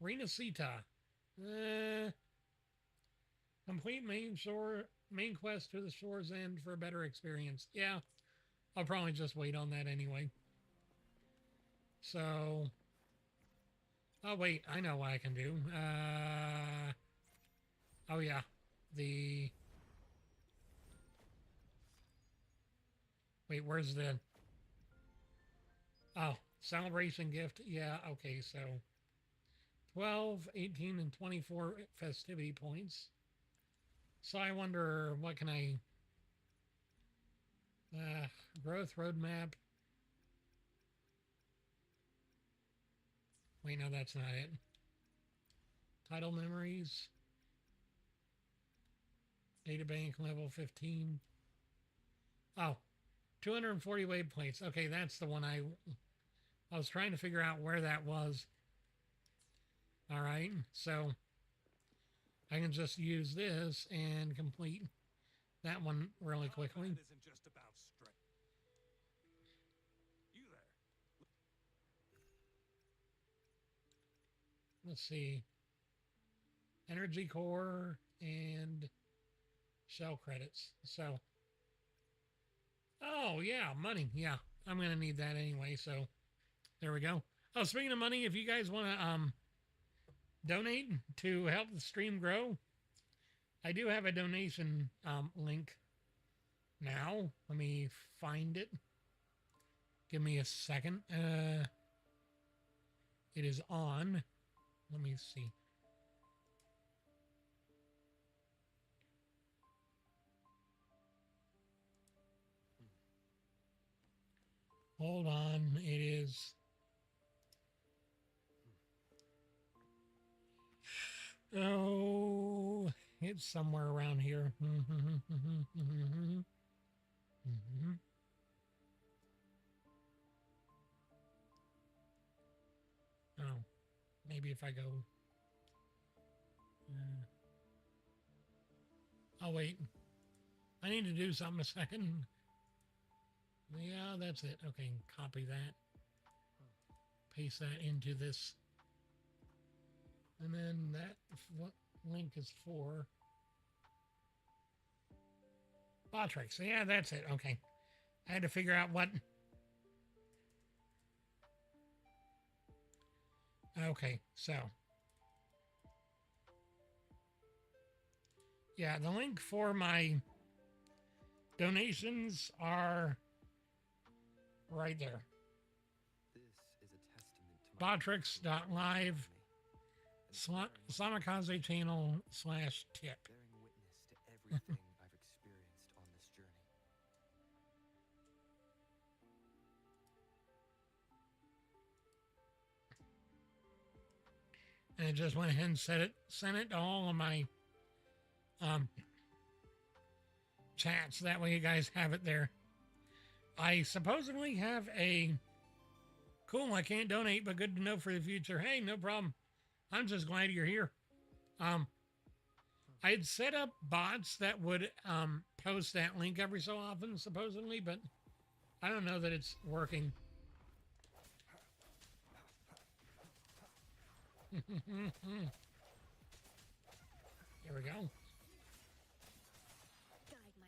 Renacita. Complete main quest to the shore's end for a better experience. Yeah, I'll probably just wait on that anyway. So, oh wait, I know what I can do. Oh yeah, wait, where's the, oh, celebration gift. Yeah, okay, so 12, 18, and 24 festivity points. So I wonder, what can I, growth roadmap. Wait, no, that's not it. Title memories. Databank level 15. Oh, 240 waypoints. Okay, that's the one I was trying to figure out where that was. All right, so I can just use this and complete that one really quickly. Isn't just about strength. You there? Let's see. Energy core and shell credits. So, oh yeah, money. Yeah, I'm gonna need that anyway. So, there we go. Oh, speaking of money, if you guys want to donate to help the stream grow, I do have a donation link now. Let me find it. Give me a second. It is on. Let me see. Hold on. It is. Oh, it's somewhere around here. Oh, maybe if I go. Oh, wait. I need to do something a second. Yeah, that's it. Okay, copy that. Paste that into this. And then that what link is for. Botrix. Yeah, that's it. Okay. I had to figure out what. Okay, so. Yeah, the link for my donations are right there. This is a testament to Botrix.live SamaKaze channel /tip. bearing witness to everything I've experienced on this journey. And I just went ahead and sent it to all of my chats. That way you guys have it there. I supposedly have a cool, I can't donate, but good to know for the future. Hey, no problem. I'm just glad you're here. I had set up bots that would post that link every so often, supposedly, but I don't know that it's working. Here we go. Guide my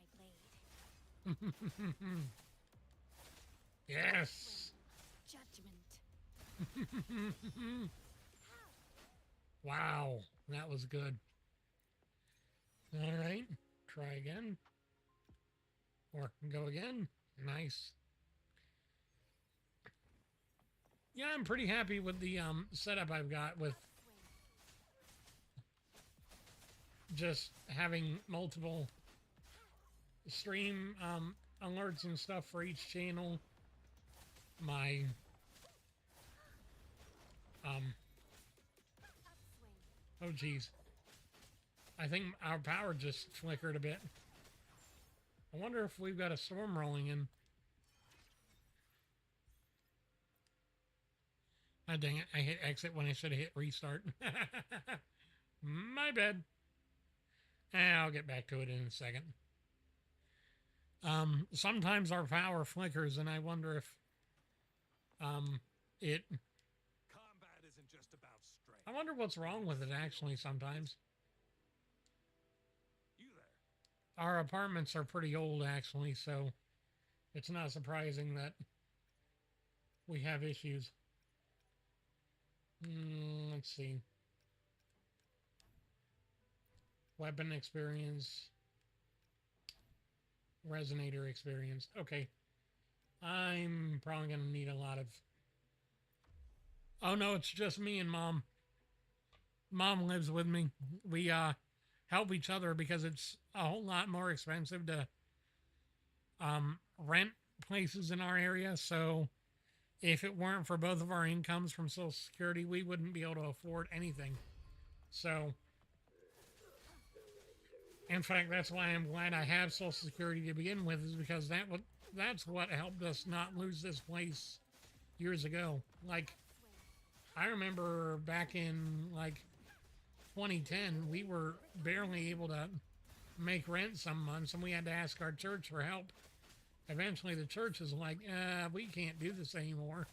blade. Yes. Judgment. Wow, that was good. All right, try again. Or go again. Nice. Yeah, I'm pretty happy with the setup I've got with just having multiple stream alerts and stuff for each channel. My oh geez, I think our power just flickered a bit. I wonder if we've got a storm rolling in. Oh, dang it. I hit exit when I should have hit restart. My bad. I'll get back to it in a second. Sometimes our power flickers, and I wonder if it... Combat isn't just about strength. I wonder what's wrong with it, actually, sometimes. You there? Our apartments are pretty old, actually, so it's not surprising that we have issues. Let's see. Weapon experience. Resonator experience. Okay. I'm probably going to need a lot of... Oh, no, it's just me and Mom. Mom lives with me. We help each other because it's a whole lot more expensive to rent places in our area. So if it weren't for both of our incomes from Social Security, we wouldn't be able to afford anything. So, in fact, that's why I'm glad I have Social Security to begin with, is because that's what helped us not lose this place years ago. Like, I remember back in, like, 2010, we were barely able to make rent some months, and we had to ask our church for help. Eventually, the church is like, we can't do this anymore.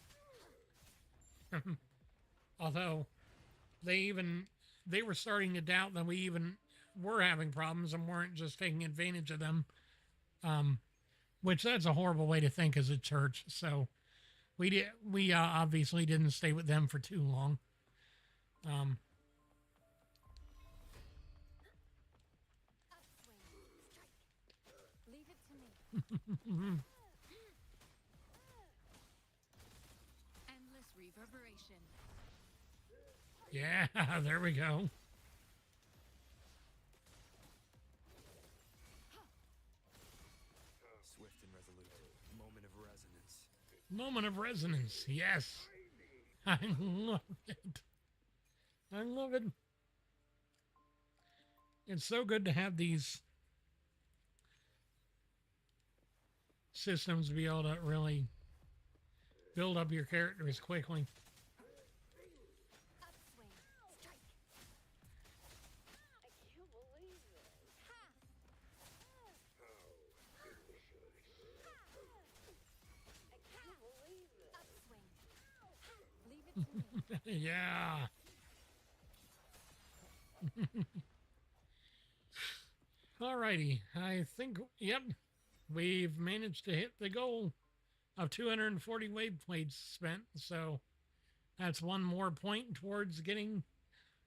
Although, they were starting to doubt that we even were having problems and weren't just taking advantage of them. Which that's a horrible way to think as a church. So, we obviously didn't stay with them for too long. Leave it to me. Endless reverberation. Yeah, there we go. Swift and resolute. Moment of resonance. Moment of resonance. Yes. I love it. I love it. It's so good to have these systems to be able to really build up your characters quickly. Upswing. Strike. I can't believe it. I can't believe it. Upswing. Leave it to me. Yeah. Alrighty. I think, yep, we've managed to hit the goal of 240 wave plates spent. So that's one more point towards getting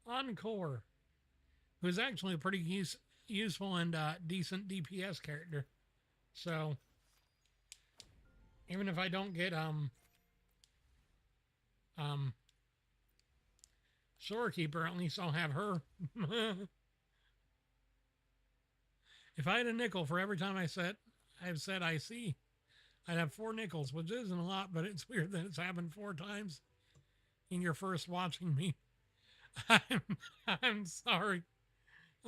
Encore, who's actually a pretty useful and decent DPS character. So even if I don't get Shorekeeper, at least I'll have her. If I had a nickel for every time I've said I see, I'd have 4 nickels, which isn't a lot, but it's weird that it's happened 4 times in your first watching me. I'm sorry.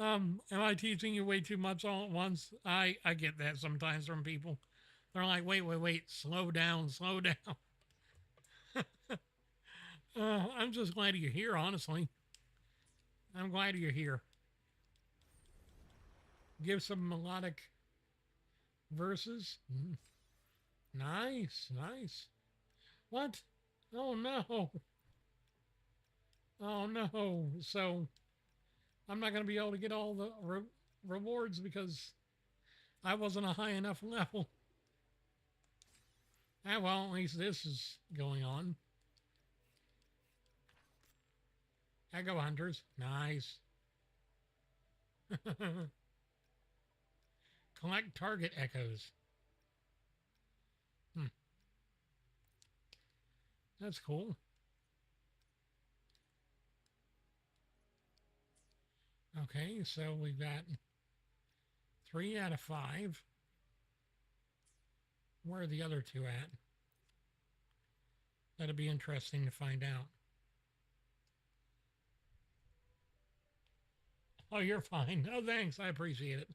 Am I teaching you way too much all at once? I get that sometimes from people. They're like, wait, slow down. I'm just glad you're here, honestly. I'm glad you're here. give some melodic verses. Nice, nice. What? Oh no. Oh no. So I'm not going to be able to get all the rewards because I wasn't a high enough level. Ah, well, at least this is going on. Echo Hunters. Nice. Collect target echoes. That's cool. Okay, so we've got 3 out of 5. Where are the other 2 at? That'll be interesting to find out. Oh, you're fine. Oh, thanks. I appreciate it.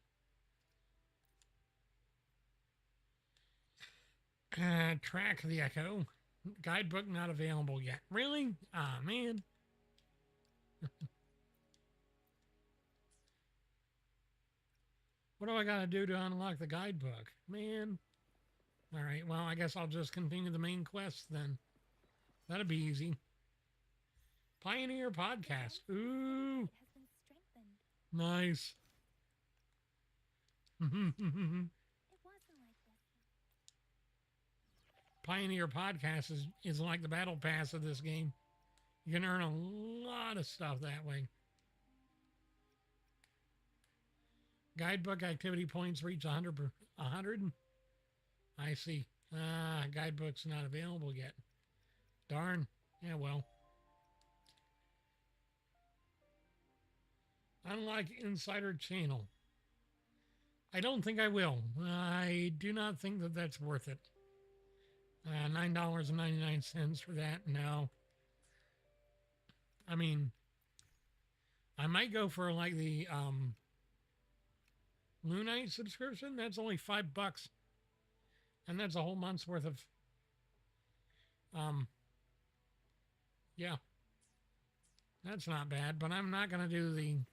Track the echo. Guidebook not available yet. Really? Ah, man. What do I got to do to unlock the guidebook? Man. All right, well, I guess I'll just continue the main quest then. That'll be easy. Pioneer Podcast. Ooh. It has been strengthened. Nice. It wasn't like this. Pioneer Podcast is like the battle pass of this game. You can earn a lot of stuff that way. Guidebook activity points reach 100. I see. Guidebook's not available yet. Darn. Yeah, well. Unlock Insider Channel. I don't think I will. I do not think that that's worth it. $9.99 for that? No. I mean, I might go for like the Lunite subscription. That's only $5. And that's a whole month's worth of yeah. That's not bad, but I'm not gonna do the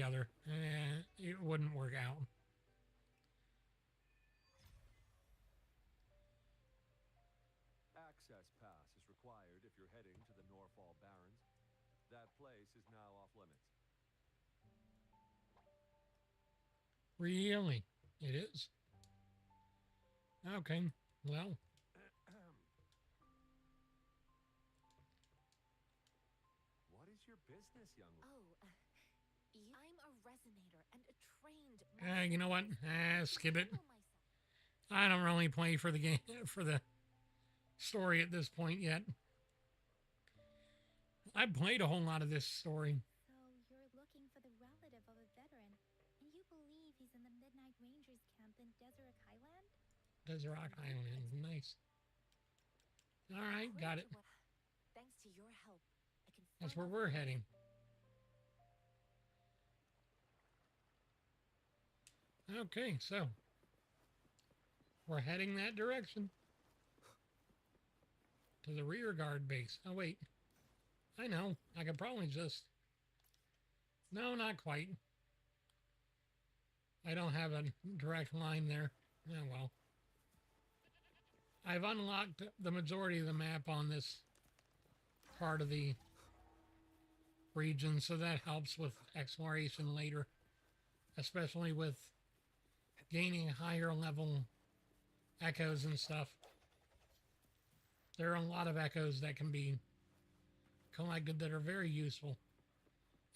other. It wouldn't work out. Access pass is required if you're heading to the Norfall Barrens. That place is now off limits. Really? It is? Okay. Well. What is your business, young lady? I'm a resonator and a trained. You know what? Skip it. Heal myself. I don't really play for the game, for the story at this point yet. I've played a whole lot of this story. So you're looking for the relative of a veteran, and you believe he's in the Midnight Rangers camp in Deseret Highland? Desert Rock Island. Nice. All right, got it. Thanks to your help, I can. That's where we're heading. Okay, so we're heading that direction to the rear guard base. Oh, wait. I know. I could probably just... No, not quite. I don't have a direct line there. Oh, well. I've unlocked the majority of the map on this part of the region, so that helps with exploration later, especially with gaining higher level echoes and stuff. There are a lot of echoes that can be collected that are very useful.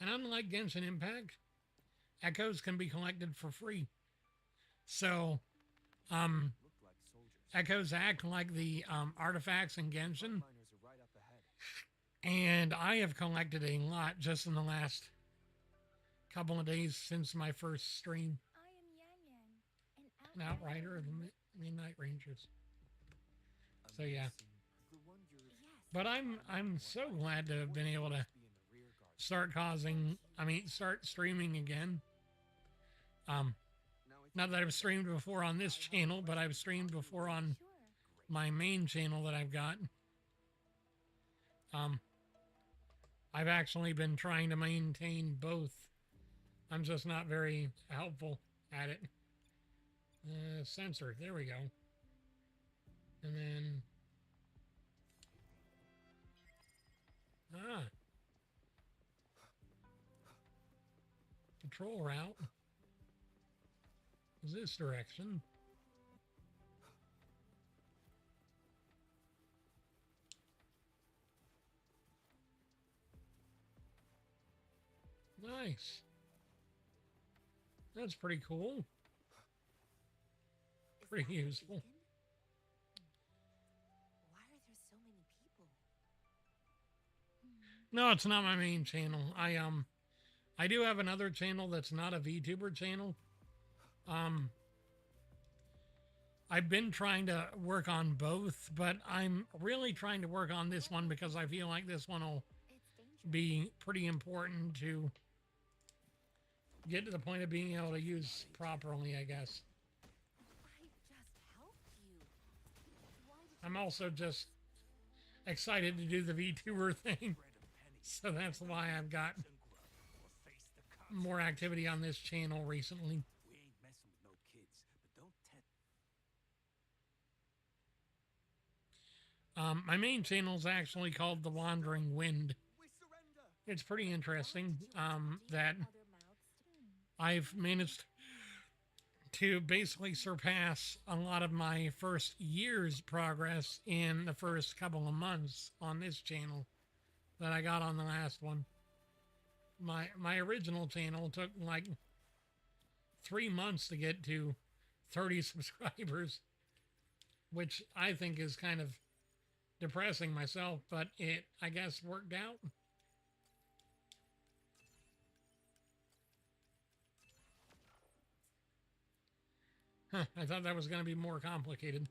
And unlike Genshin Impact, echoes can be collected for free. So, Look like soldiers. echoes act like the artifacts in Genshin. Miners are right up ahead. And I have collected a lot just in the last couple of days since my first stream. I am Yang Yang, An outrider of the Midnight Rangers. So yeah. The one you're Yes. But I'm so glad to have been able to be in the rear guard. start streaming again. Now I Not that I've streamed before on this channel, but I've streamed before on sure. my main channel that I've got. I've actually been trying to maintain both I'm just not very helpful at it. Sensor, there we go. And then... Patrol route is this direction. Nice. That's pretty cool. Pretty useful. Why are there so many people? No, it's not my main channel. I do have another channel that's not a VTuber channel. I've been trying to work on both, but I'm really trying to work on this one because I feel like this one will be pretty important to get to the point of being able to use properly, I guess. I just helped you. Why did I'm also just excited to do the VTuber thing, so that's why I've got more activity on this channel recently. We ain't messing with no kids, but don't My main channel is actually called The Wandering Wind. It's pretty interesting that I've managed to basically surpass a lot of my first year's progress in the first couple of months on this channel that I got on the last one. My original channel took like 3 months to get to 30 subscribers, which I think is kind of depressing myself, but it, I guess, worked out. Huh, I thought that was going to be more complicated.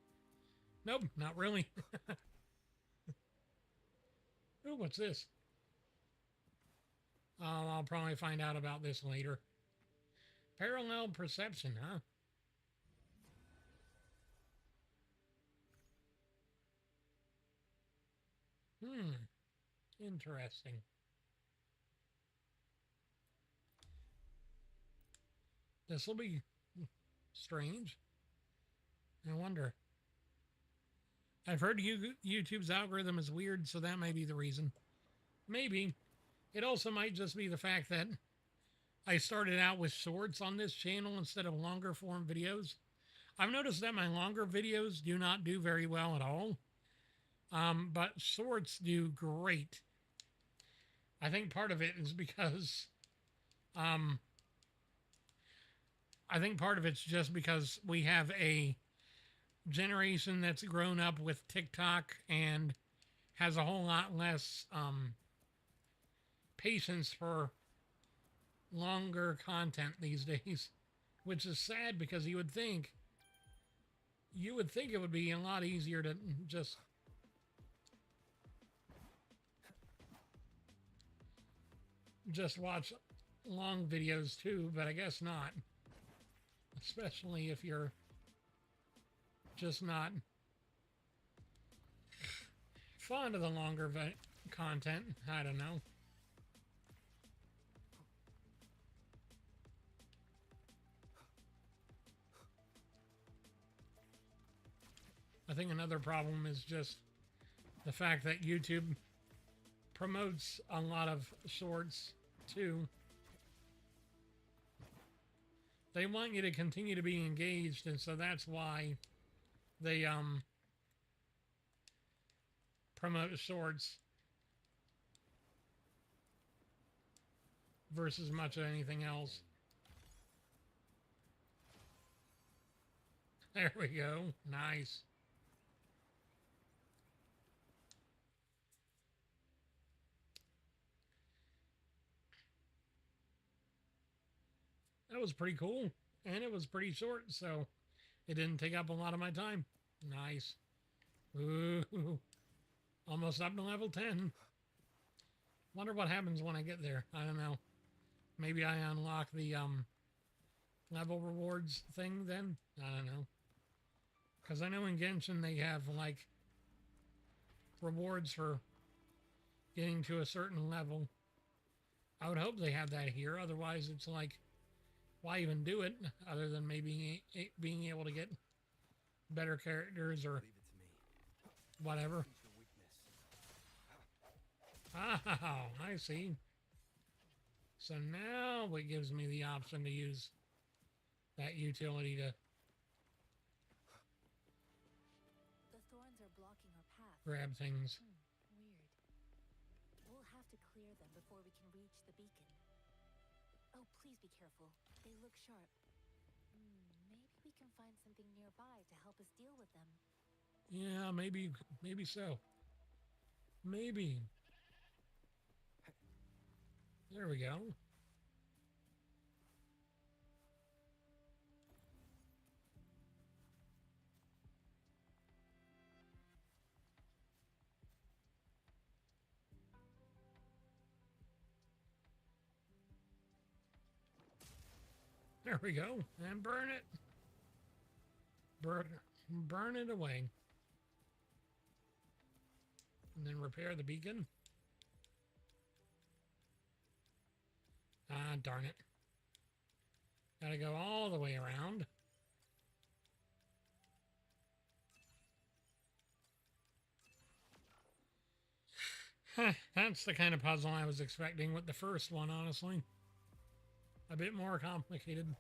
Nope, not really. Oh, what's this? I'll probably find out about this later. Parallel perception, huh? Interesting. This will be strange. I wonder. I've heard YouTube's algorithm is weird, so that may be the reason. Maybe. It also might just be the fact that I started out with shorts on this channel instead of longer form videos. I've noticed that my longer videos do not do very well at all. But shorts do great. I think part of it is because, I think part of it's just because we have a generation that's grown up with TikTok and has a whole lot less, patience for longer content these days, which is sad because you would think it would be a lot easier to just watch long videos too, but I guess not. Especially if you're just not fond of the longer content. I don't know. I think another problem is just the fact that YouTube promotes a lot of shorts too. They want you to continue to be engaged, and so that's why they promote shorts versus much of anything else. There we go. Nice. That was pretty cool, and it was pretty short, so it didn't take up a lot of my time. Nice. Ooh, almost up to level 10. Wonder what happens when I get there. I don't know. Maybe I unlock the level rewards thing then? I don't know. Because I know in Genshin they have, like, rewards for getting to a certain level. I would hope they have that here. Otherwise, it's like why even do it other than maybe being able to get better characters or Leave it to me. whatever. Feature weakness. Oh, I see. So now it gives me the option to use that utility to The thorns are blocking our path. grab things. Weird. We'll have to clear them before we can reach the beacon. Oh, please be careful. They look sharp. Maybe we can find something nearby to help us deal with them. Yeah, maybe so. Maybe. There we go. There we go. And burn it. Burn it away. And then repair the beacon. Ah, darn it. Gotta go all the way around. That's the kind of puzzle I was expecting with the first one, honestly. A bit more complicated.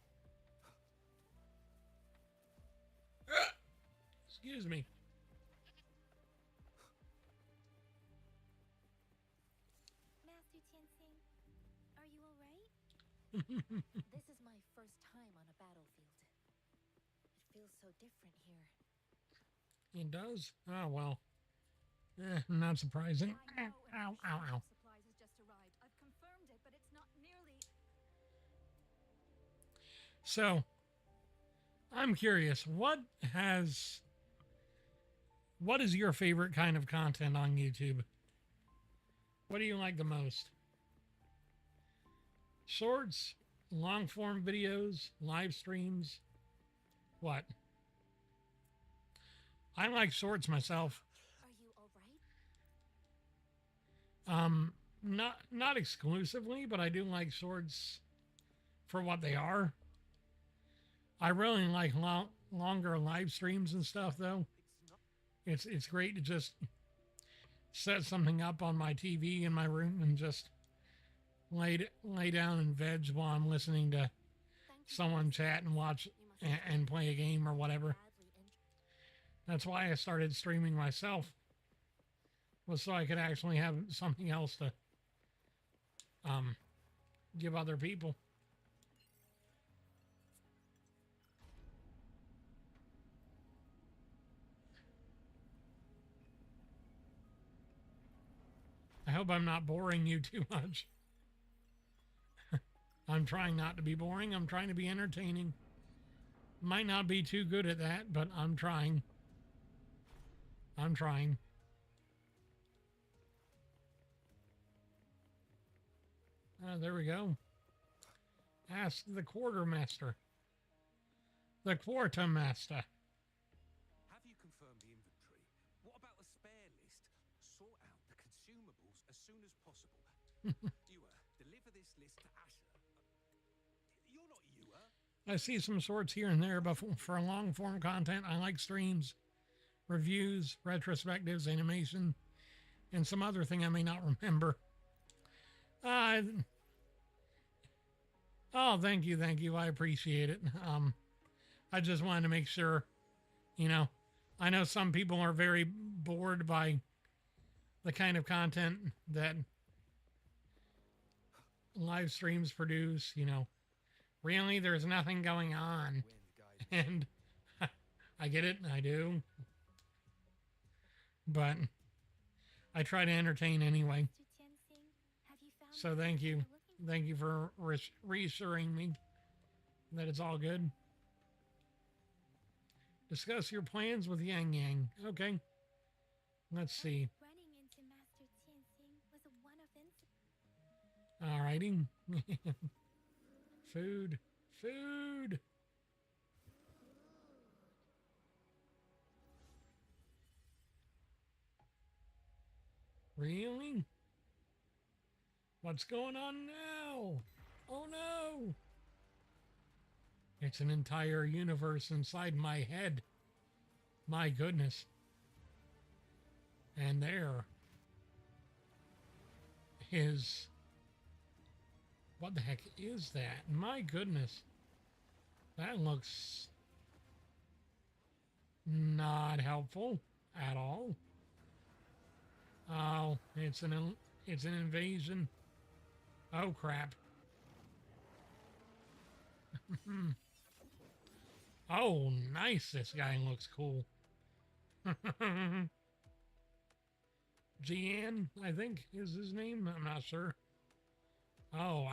Excuse me. Master Tianxing, are you alright? This is my first time on a battlefield. It feels so different here. It does? Oh, well. Not surprising. I know Ow, a ow, ow. supplies has just arrived. I've confirmed it, but it's not nearly. So, I'm curious, what is your favorite kind of content on YouTube? What do you like the most? Shorts, long form videos, live streams? What? I like shorts myself. Are you alright? Not exclusively, but I do like shorts for what they are. I really like longer live streams and stuff, though. It's great to just set something up on my TV in my room and just lay down and veg while I'm listening to Thank you someone for chat and watch You must and play a game or whatever. badly injured. That's why I started streaming myself, was so I could actually have something else to give other people. I hope I'm not boring you too much. I'm trying not to be boring. I'm trying to be entertaining. Might not be too good at that, but I'm trying. I'm trying. There we go. Ask the quartermaster. The quartermaster. Have you confirmed the inventory? What about a spare list? Sort out the consumables as soon as possible. Ewer, deliver this list to Asher. You're not Ewer. I see some sorts here and there, but for long form content, I like streams, reviews, retrospectives, animation, and some other thing I may not remember. Oh, thank you. I appreciate it. I just wanted to make sure, I know some people are very bored by the kind of content that live streams produce, Really, there's nothing going on. Wind, guide. And I get it, I do. But I try to entertain anyway. Master Tianxing, have you found So the thank thing you. you're looking Thank you for reassuring me that it's all good. Discuss your plans with Yang Yang. Okay. Let's see. Running into Master Tianxing was a one-off incident. Alrighty. Food. Really? What's going on now? Oh no! It's an entire universe inside my head. My goodness. And there is... What the heck is that? My goodness. That looks not helpful at all. Oh, it's an invasion. Oh, crap. Oh, nice. This guy looks cool. Gian, I think, is his name. I'm not sure. Oh,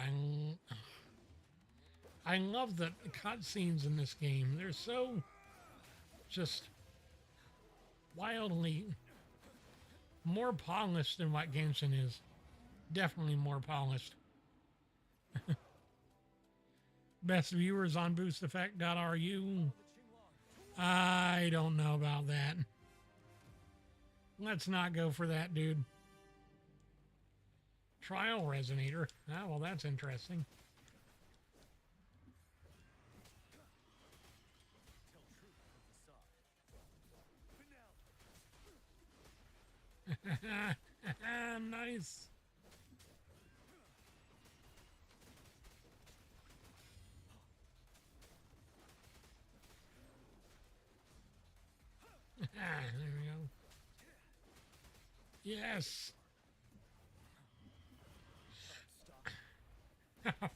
I love the cutscenes in this game. They're so just wildly more polished than what Genshin is. Definitely more polished. Best viewers on boosteffect.ru. I don't know about that. Let's not go for that, dude. Trial resonator. Ah, well, that's interesting. Nice. There we go. Yes.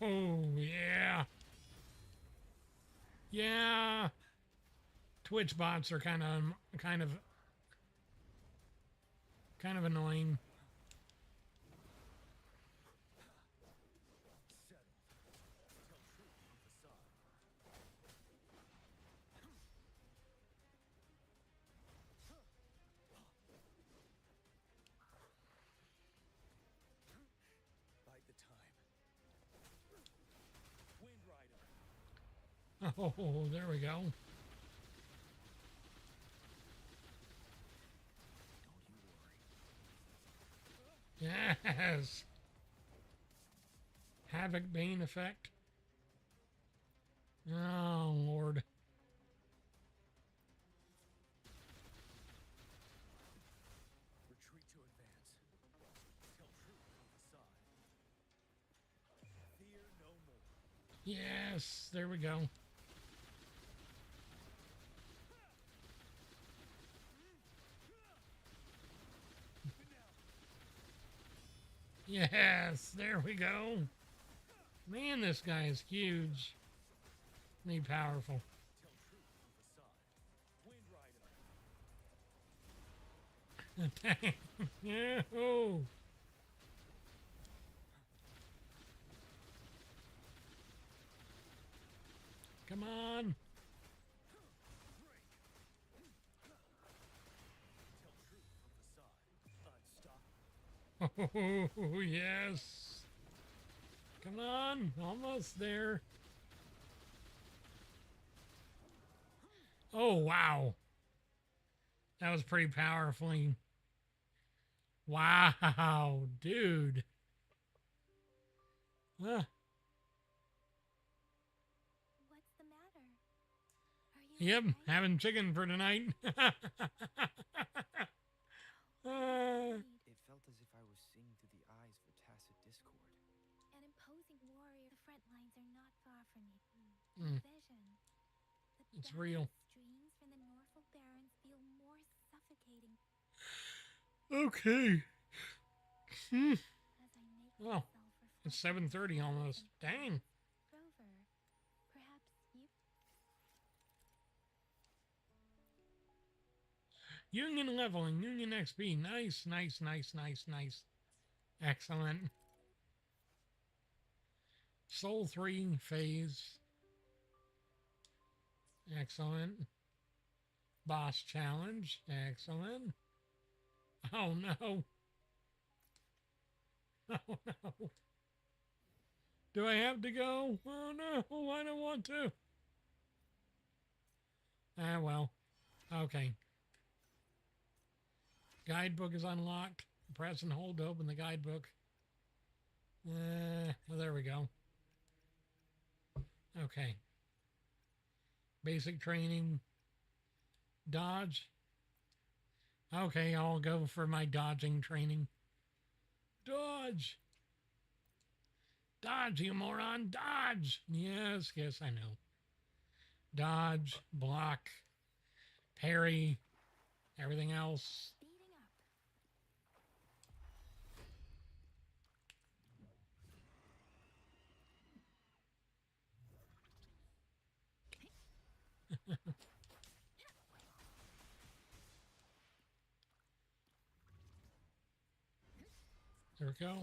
Oh, yeah. Yeah. Twitch bots are kind of annoying. Oh, there we go. Yes. Havoc Bane effect. Oh, Lord. Retreat to advance. Tell truth on the side. Fear no more. Yes, there we go. Yes, there we go. Man, this guy is huge. Need powerful. Tell truth on the side. Wind Rider. Yeah. Oh. Come on. Tell truth on the side. Unstoppable. Oh, yes. Come on. Almost there. Oh, wow. That was pretty powerfully. Wow, dude. What's the matter? Are you Yep, okay? having chicken for tonight. It felt as if I was seeing through the eyes of a tacit discord. An imposing warrior. The front lines are not far from you. Mm. Vision. The It's real. boundless streams from the Norfolk Barrens feel more suffocating Okay. Hmm. as I make Well, myself it's reflect 7:30 almost. Dang. Rover, perhaps you. Union leveling, Union XP. Nice, nice, nice, nice, nice. Excellent. Soul 3 phase. Excellent. Boss challenge. Excellent. Oh no. Oh no. Do I have to go? Oh no, I don't want to. Ah, well. Okay. Guidebook is unlocked. Press and hold to open the guidebook. Well, there we go. Okay. Basic training. Dodge. Okay, I'll go for my dodging training. Dodge! Dodge, you moron! Dodge! Yes, yes, I know. Dodge, block, parry, everything else. Speeding up. There we go.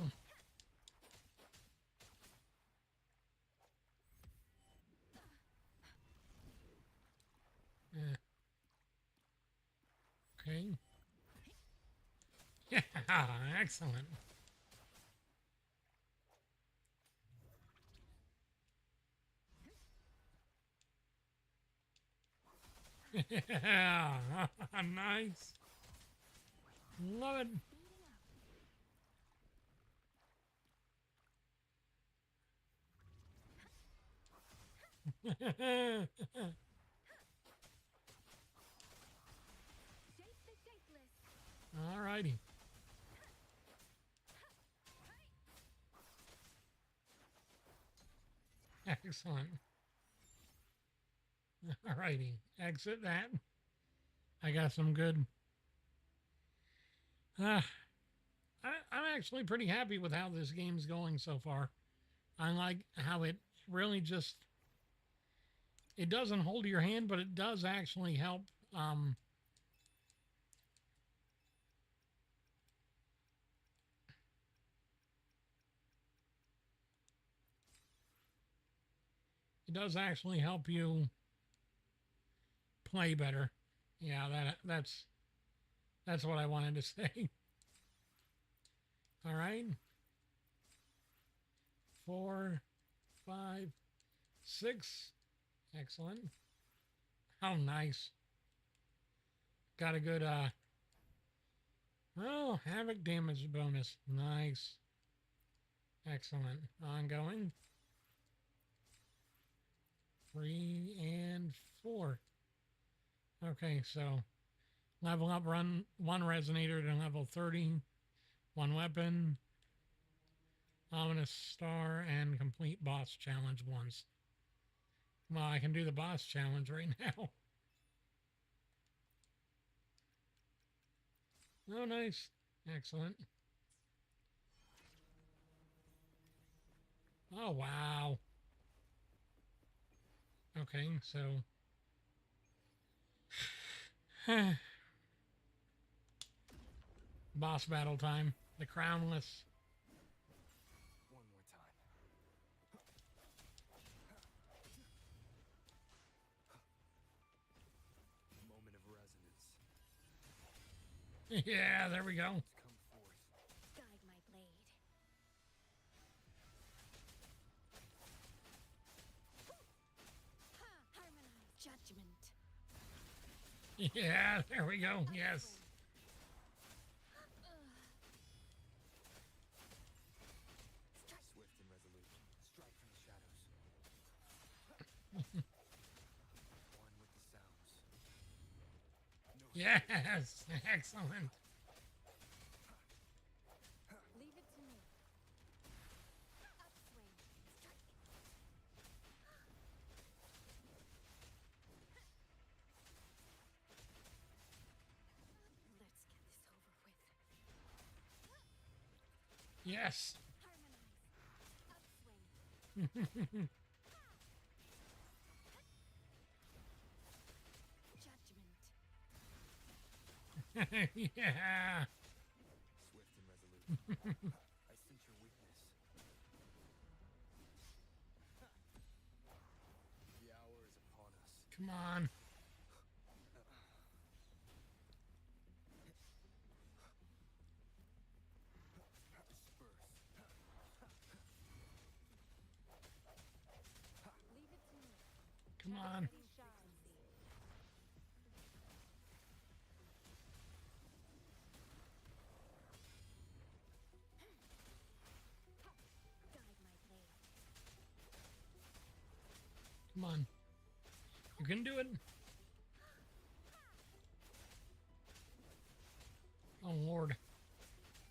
Okay. Yeah, excellent. Yeah, nice. Love it. Shape the shapeless. All righty. Excellent. All righty. Exit that. I got some good. I'm actually pretty happy with how this game's going so far. I like how it really just. It doesn't hold your hand, but it does actually help. It does actually help you play better. Yeah, that's what I wanted to say. All right. 4, 5, 6. Excellent. How nice. Got a good oh, havoc damage bonus. Nice. Excellent. Ongoing. 3 and 4. Okay, so level up, run 1 resonator to level 30, 1 weapon, ominous star, and complete boss challenge once. Well, I can do the boss challenge right now. Oh, nice. Excellent. Oh, wow. Okay, so boss battle time. The crownless. One more time. Moment of resonance. Yeah, there we go. Come forth. Guide my blade. Ha! Harmonize. Judgment. Yeah, there we go. Yes. Swift and resolute. Strike from the shadows. One with the sounds. No Yes. Excellent. Leave it to me. Upswing. Strike. Let's get this over with. Yes. Harmonize. Upswing. Judgment. Yeah. Swift and resolute. I sense your weakness. The hour is upon us. Come on. Leave it to me. Come on. Ready, shine. Guide my blade. Come on. You can do it. Oh, Lord. Let's get this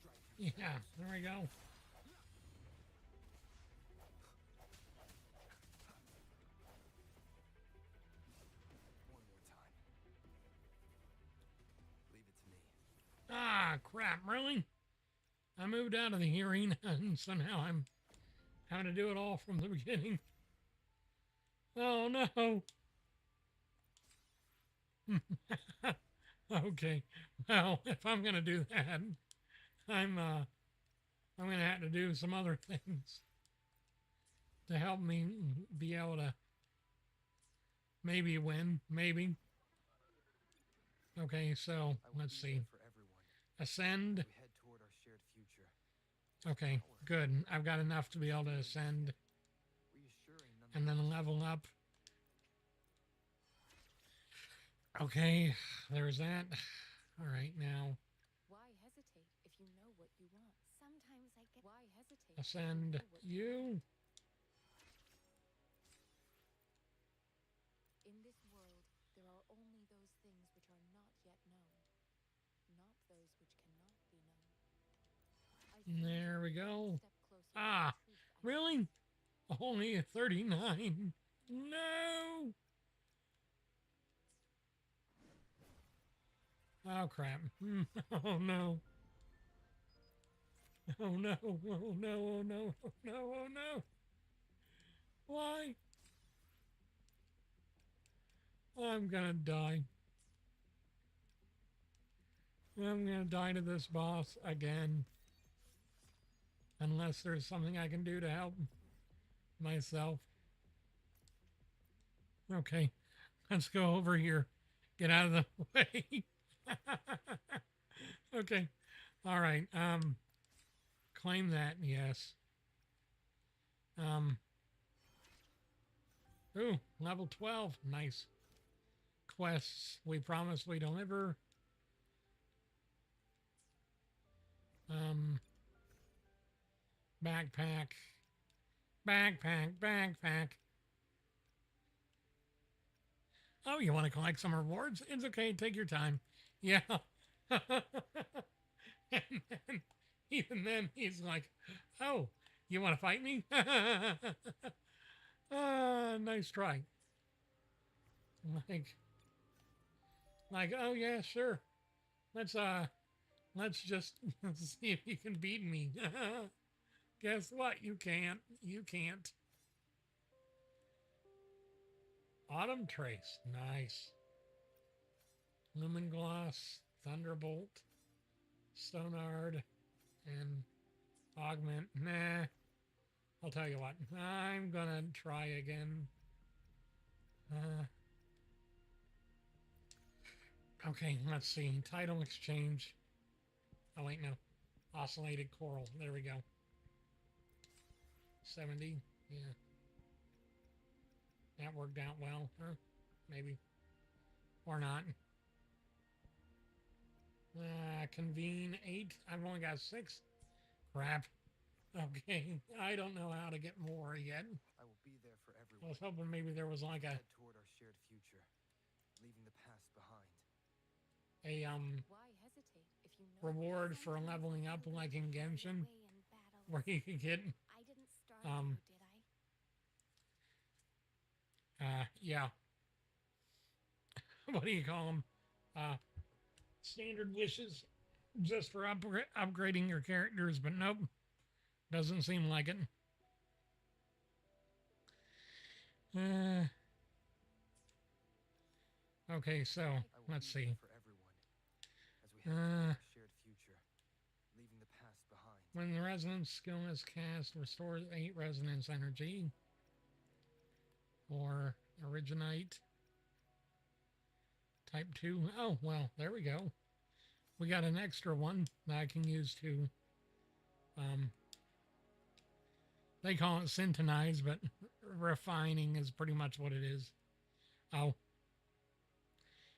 over with. Yeah, there we go. One more time. Leave it to me. Ah, crap, really? I moved out of the arena and somehow I'm having to do it all from the beginning. Oh, no. Okay, well, if I'm going to do that, I'm going to have to do some other things to help me be able to maybe win, maybe. Okay, so I will let's be see. there for everyone. Ascend. We head toward our shared future. Okay, good. I've got enough to be able to ascend Reassuring and then nonetheless. level up. Okay, there's that. All right, now Why hesitate if you know what you want? Sometimes I get Why hesitate? ascend you. In this world, there are only those things which are not yet known, not those which cannot be known. I There we one go. step closer to Ah, the truth I really? Only a 39. No. Oh, crap. Oh, no. Oh, no. Oh, no. Oh, no. Oh, no. Oh, no. Why? I'm gonna die. I'm gonna die to this boss again. Unless there's something I can do to help myself. Okay, let's go over here. Get out of the way. Okay. All right. Claim that, yes. Ooh, level 12. Nice. Quests we promise we deliver. Backpack. Backpack. Oh, you want to collect some rewards? It's okay. Take your time. Yeah. And then, even then, he's like, oh, you want to fight me? Nice try. Like, oh yeah, sure. Let's just see if you can beat me. Guess what? You can't. You can't. Autumn Trace. Nice. Lumen Gloss, Thunderbolt, Stonard, and Augment. Nah. I'll tell you what. I'm gonna try again. Okay, let's see. Title exchange. Oh, wait, no. Oscillated coral. There we go. 70. Yeah. That worked out well. Huh? Maybe. Or not. Convene 8. I've only got 6. Crap. Okay. I don't know how to get more yet. I will be there for I everyone. was hoping maybe there was like a Head toward our shared future, leaving the past behind. Why hesitate if you know reward for leveling up like in Genshin, way in battle. where you can get I didn't start you, did I? yeah. What do you call them? Standard wishes just for upgrading your characters, but nope. Doesn't seem like it. Okay, so I will let's be there see. for everyone, as we head toward our shared future, leaving the past behind. When the resonance skill is cast, restores 8 resonance energy. Or originate. Type 2. Oh, well, there we go. We got an extra one that I can use to, they call it syntonize, but refining is pretty much what it is. Oh.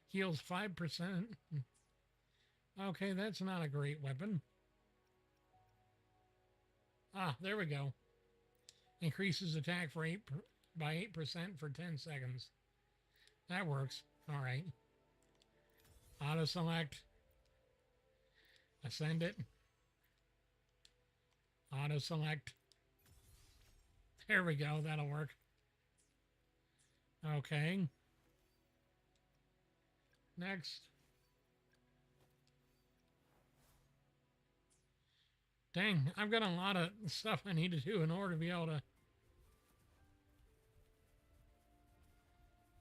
Heals 5%. Okay, that's not a great weapon. Ah, there we go. Increases attack rate by 8% for 10 seconds. That works. All right. Auto select. Ascend it. Auto select. There we go. That'll work. Okay. Next. Dang, I've got a lot of stuff I need to do in order to be able to...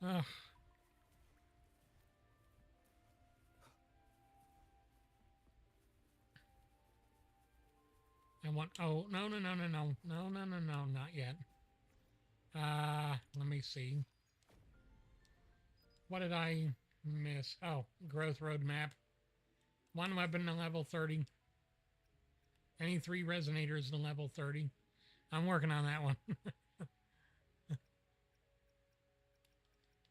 Ugh. I want... Oh, no, no, no, no, no. No, no, no, no, not yet. Let me see. What did I miss? Oh, growth roadmap. One weapon to level 30. Any 3 resonators to level 30. I'm working on that one.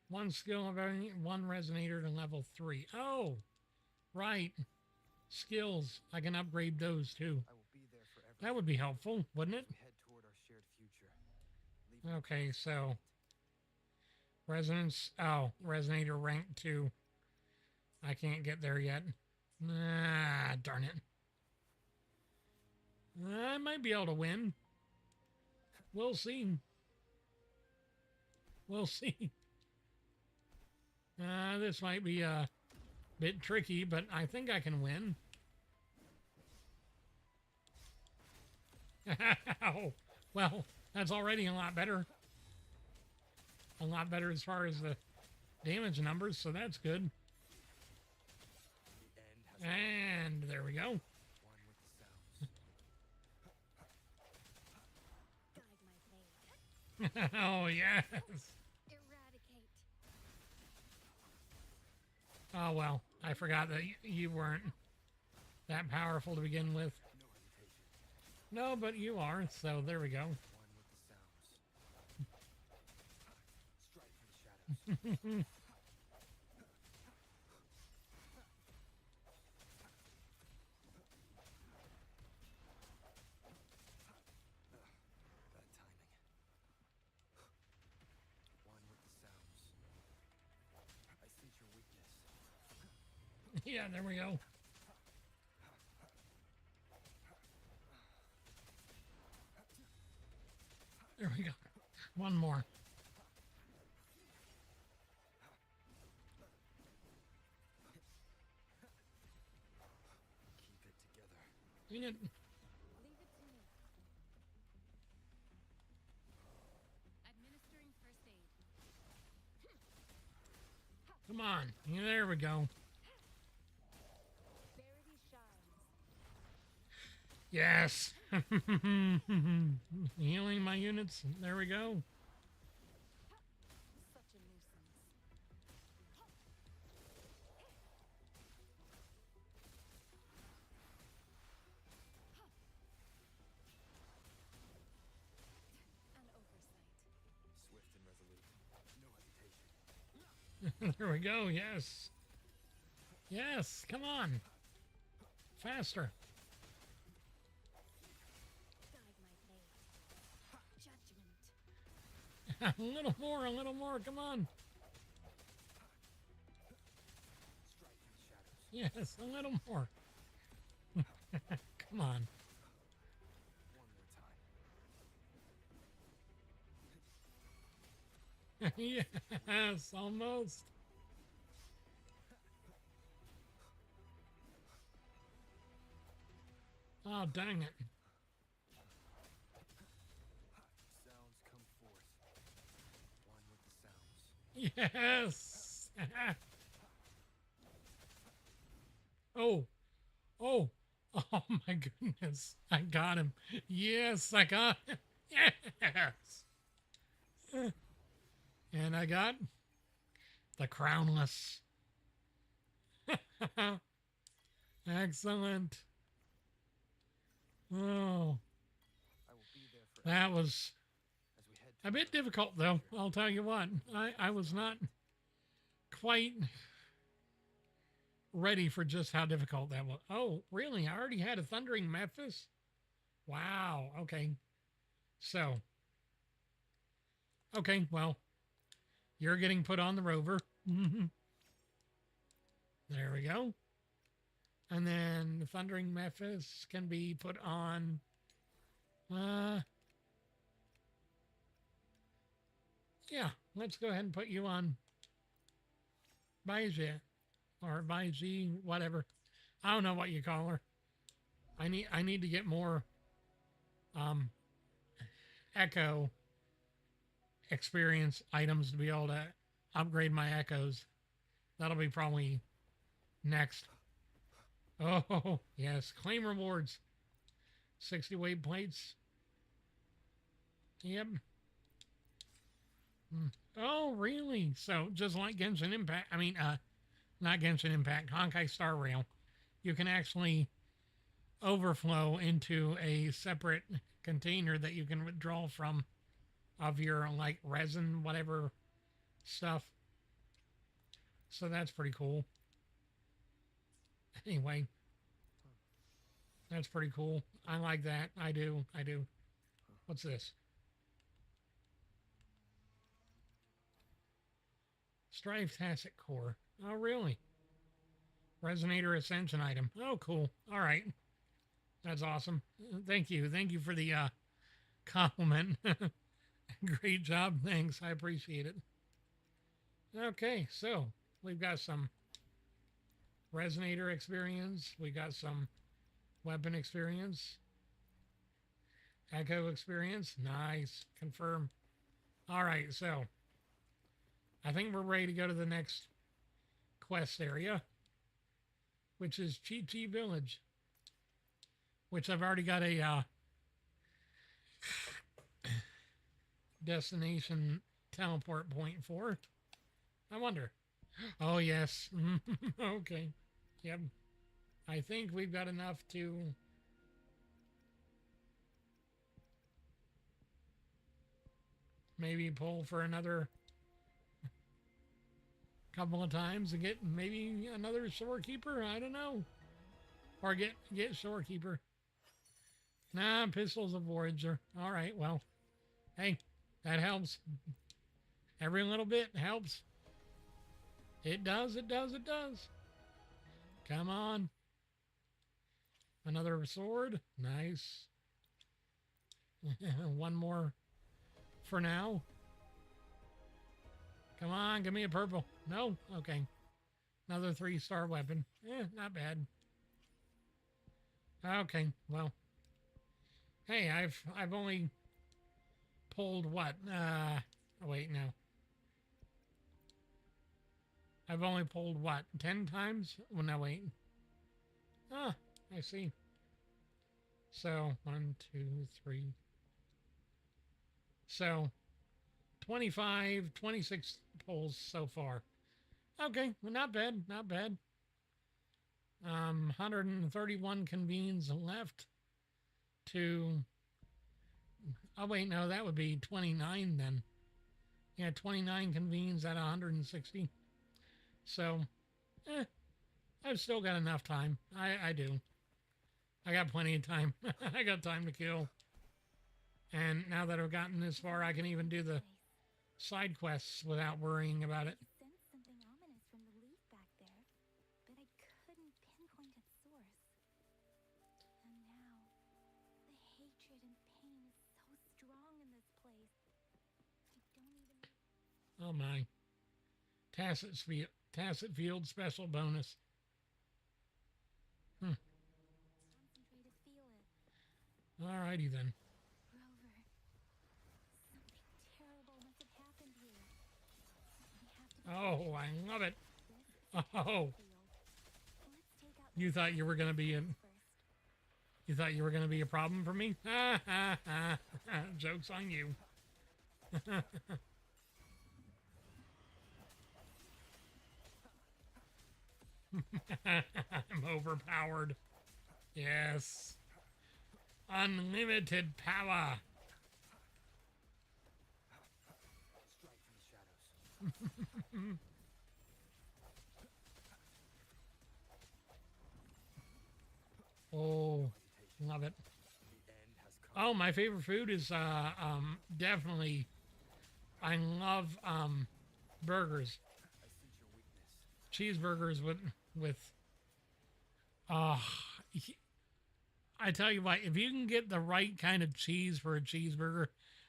One skill of any, 1 resonator to level 3. Oh, right. Skills. I can upgrade those too. I will be there forever. That would be helpful, wouldn't it? We head toward our shared future. Leaving Okay, so resonance. Oh, resonator rank 2. I can't get there yet. Ah, darn it. I might be able to win. We'll see. We'll see. This might be a bit tricky, but I think I can win. Oh, well, that's already a lot better. A lot better as far as the damage numbers, so that's good. The end has And there we go. one with the sounds. Guide my blade. Oh, yes. Eradicate. Oh, well, I forgot that you weren't that powerful to begin with. No hesitation. No, but you are, so there we go. One with the sounds. Strike for the shadows. Bad timing. One with the sounds. I sense your weakness. Yeah, there we go. There we go. One more. Keep it together. Dang it. Leave it to me. Administering first aid. Come on. Yeah, there we go. Verity shines. Yes. Healing my units. There we go. Such a nuisance. An oversight. Swift and resolute. No hesitation. There we go. Yes. Yes. Come on. Faster. Guide my blade. Judgment. A little more. A little more. Come on. Strike for the shadows. Yes. A little more. Come on. One more time. Yes. Almost. Oh, dang it. Sounds come forth. One with the sounds. Yes. Oh. Oh. Oh my goodness. I got him. Yes, I got him. Yes. And I got the crownless. Excellent. Oh, I will be there forever. that was As we head a bit difficult, though. I'll tell you what. I was not quite ready for just how difficult that was. Oh, really? I already had a thundering Memphis? Wow. Okay. So, okay, well, you're getting put on the rover. There we go. And then the thundering Memphis can be put on, yeah, let's go ahead and put you on Baizia or Baizi, whatever. I don't know what you call her. I need to get more echo experience items to be able to upgrade my echoes. That'll be probably next. Oh, yes. Claim rewards. 60 weight plates. Yep. Oh, really? So, just like Genshin Impact, I mean, not Genshin Impact, Honkai Star Rail, you can actually overflow into a separate container that you can withdraw from of your, like, resin, whatever stuff. So, that's pretty cool. Anyway, that's pretty cool. I like that. I do. What's this? Strive Tacit Core. Oh, really? Resonator Ascension item. Oh, cool. All right. That's awesome. Thank you. Thank you for the compliment. Great job. Thanks. I appreciate it. Okay, so we've got some Resonator experience. We got some weapon experience. Echo experience. Nice. Confirm. All right, so I think we're ready to go to the next quest area, which is Chi Chi Village, which I've already got a destination teleport point for. I wonder. Oh, yes. Okay. Yep. I think we've got enough to maybe pull for another couple of times and get maybe another storekeeper. I don't know. Or get storekeeper. Nah, pistols of Voyager. All right, well, hey, that helps. Every little bit helps. It does. Come on. Another sword. Nice. One more for now. Come on, give me a purple. No? Okay. Another 3-star weapon. Not bad. Okay, well. Hey, I've only pulled what? Oh wait, no. I've only pulled what? 10 times? Well, no, wait. Ah, I see. So, 1, 2, 3. So, 25, 26 pulls so far. Okay, well, not bad. 131 convenes left to... Oh, wait, no, that would be 29 then. Yeah, 29 convenes at 160. So, I've still got enough time. I do. I got plenty of time. I got time to kill. And now that I've gotten this far, I can even do the side quests without worrying about it. I sensed something ominous from the leaf back there, but I couldn't pinpoint its source. And now, the hatred and pain is so strong in this place. I don't even... Oh my. Tacit field special bonus. Concentrate to feel it. Alrighty then. Rover, something terrible must have happened here. We have to... Oh, I love it. This is Oh, Let's take out you the thought you were gonna be in. first. You thought you were gonna be a problem for me? Ha ha ha! Joke's on you. I'm overpowered. Yes. Unlimited power. Strike from the shadows. love it. The end has come. Oh, my favorite food is definitely, I love burgers. I sense your weakness. Cheeseburgers with uh I tell you what, if you can get the right kind of cheese for a cheeseburger,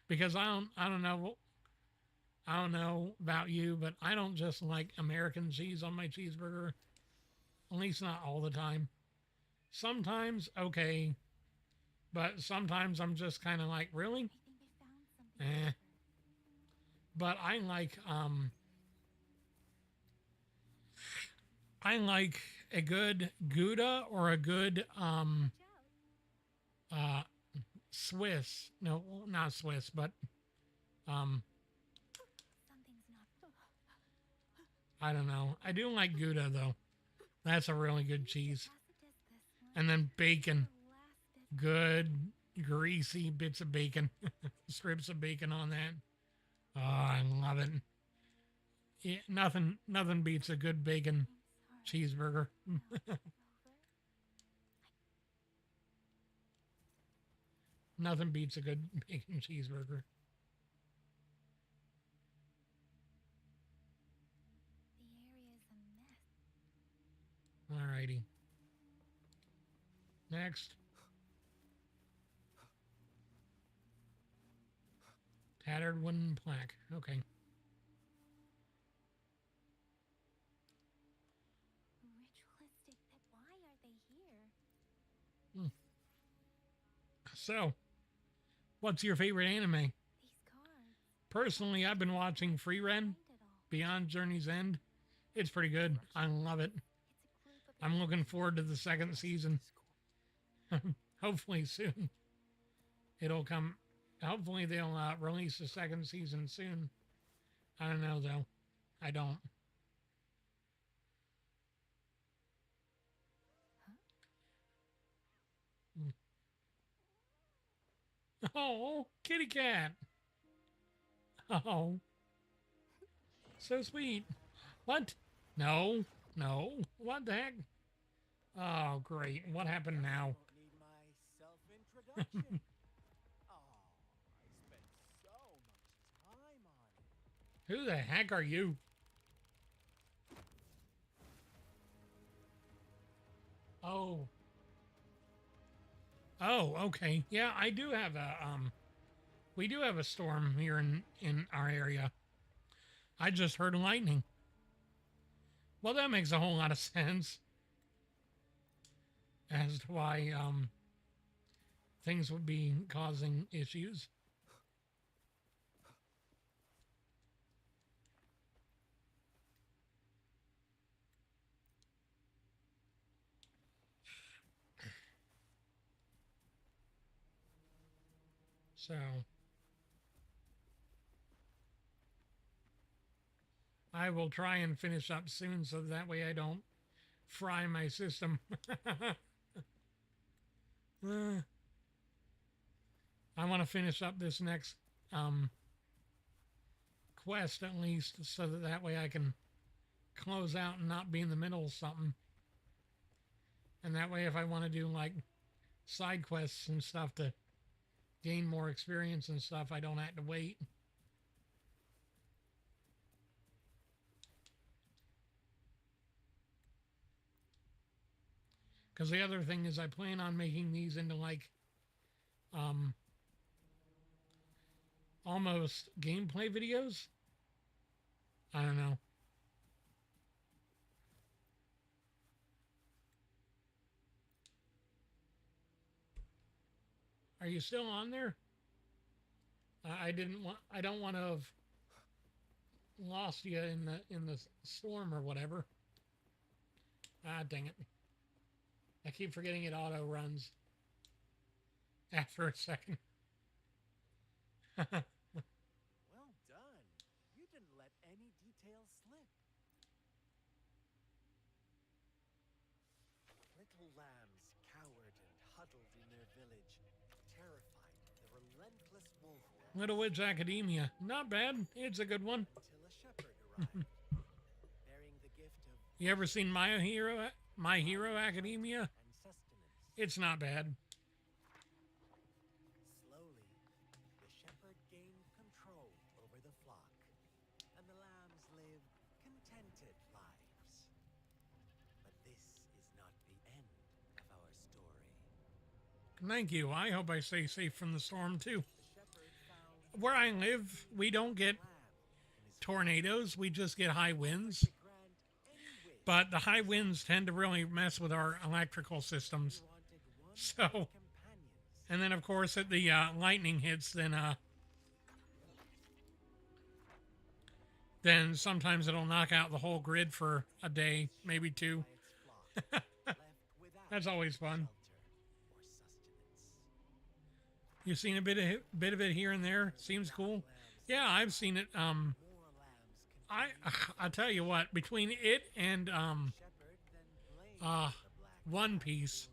because I don't know about you, but I don't just like American cheese on my cheeseburger. At least not all the time. Sometimes okay, but sometimes I'm just kind of like, really? I think I found something. Eh. clever. But I like a good Gouda or a good Watch out. Swiss. No, not Swiss, but Something's not. I don't know. I do like Gouda though. That's a really good cheese. Capacitous this one. And then bacon. The last bit. Good greasy bits of bacon. Strips of bacon on that. Oh, I love it. Yeah, nothing beats a good bacon I'm sorry. cheeseburger. Over. Nothing beats a good bacon cheeseburger. The area is a mess. Alrighty. Next. Tattered wooden plaque. Okay. Ritualistic. Why are they here? So, what's your favorite anime? These cards. Personally, I've been watching Free Ren, Find it all. Beyond Journey's End. It's pretty good. I love it. It's a group of. I'm looking forward to the second season. Hopefully soon. It'll come. Hopefully they'll release the second season soon. I don't know though. I don't. Oh, kitty cat. Oh, so sweet. What? No, no. What the heck? Oh, great. What happened now? Don't need my self-introduction. Oh, I spent so much time on it. Who the heck are you? Oh. Oh, okay. Yeah, I do have a we do have a storm here in our area. I just heard lightning. Well, that makes a whole lot of sense as to why things would be causing issues. So I will try and finish up soon so that way I don't fry my system. I want to finish up this next quest at least so that way I can close out and not be in the middle of something. And that way if I want to do like side quests and stuff to gain more experience and stuff, I don't have to wait. Because the other thing is I plan on making these into like almost gameplay videos. I don't know. Are you still on there? I don't want to have lost you in the storm or whatever. Ah, dang it. I keep forgetting it auto runs after a second. Well done. You didn't let any details slip. Little lambs cowered and huddled in their village, terrified of the relentless wolf Little Witch Academia. Not bad. It's a good one. until a shepherd arrived, bearing the gift of You ever seen My Hero Academia? and sustenance. It's not bad. Thank you. I hope I stay safe from the storm too. Where I live, we don't get tornadoes. We just get high winds. But the high winds tend to really mess with our electrical systems. So, and then of course, if the lightning hits, then sometimes it'll knock out the whole grid for a day, maybe two. That's always fun. You've seen a bit of it here and there. Seems cool. Yeah, I've seen it. I tell you what, between it and One Piece,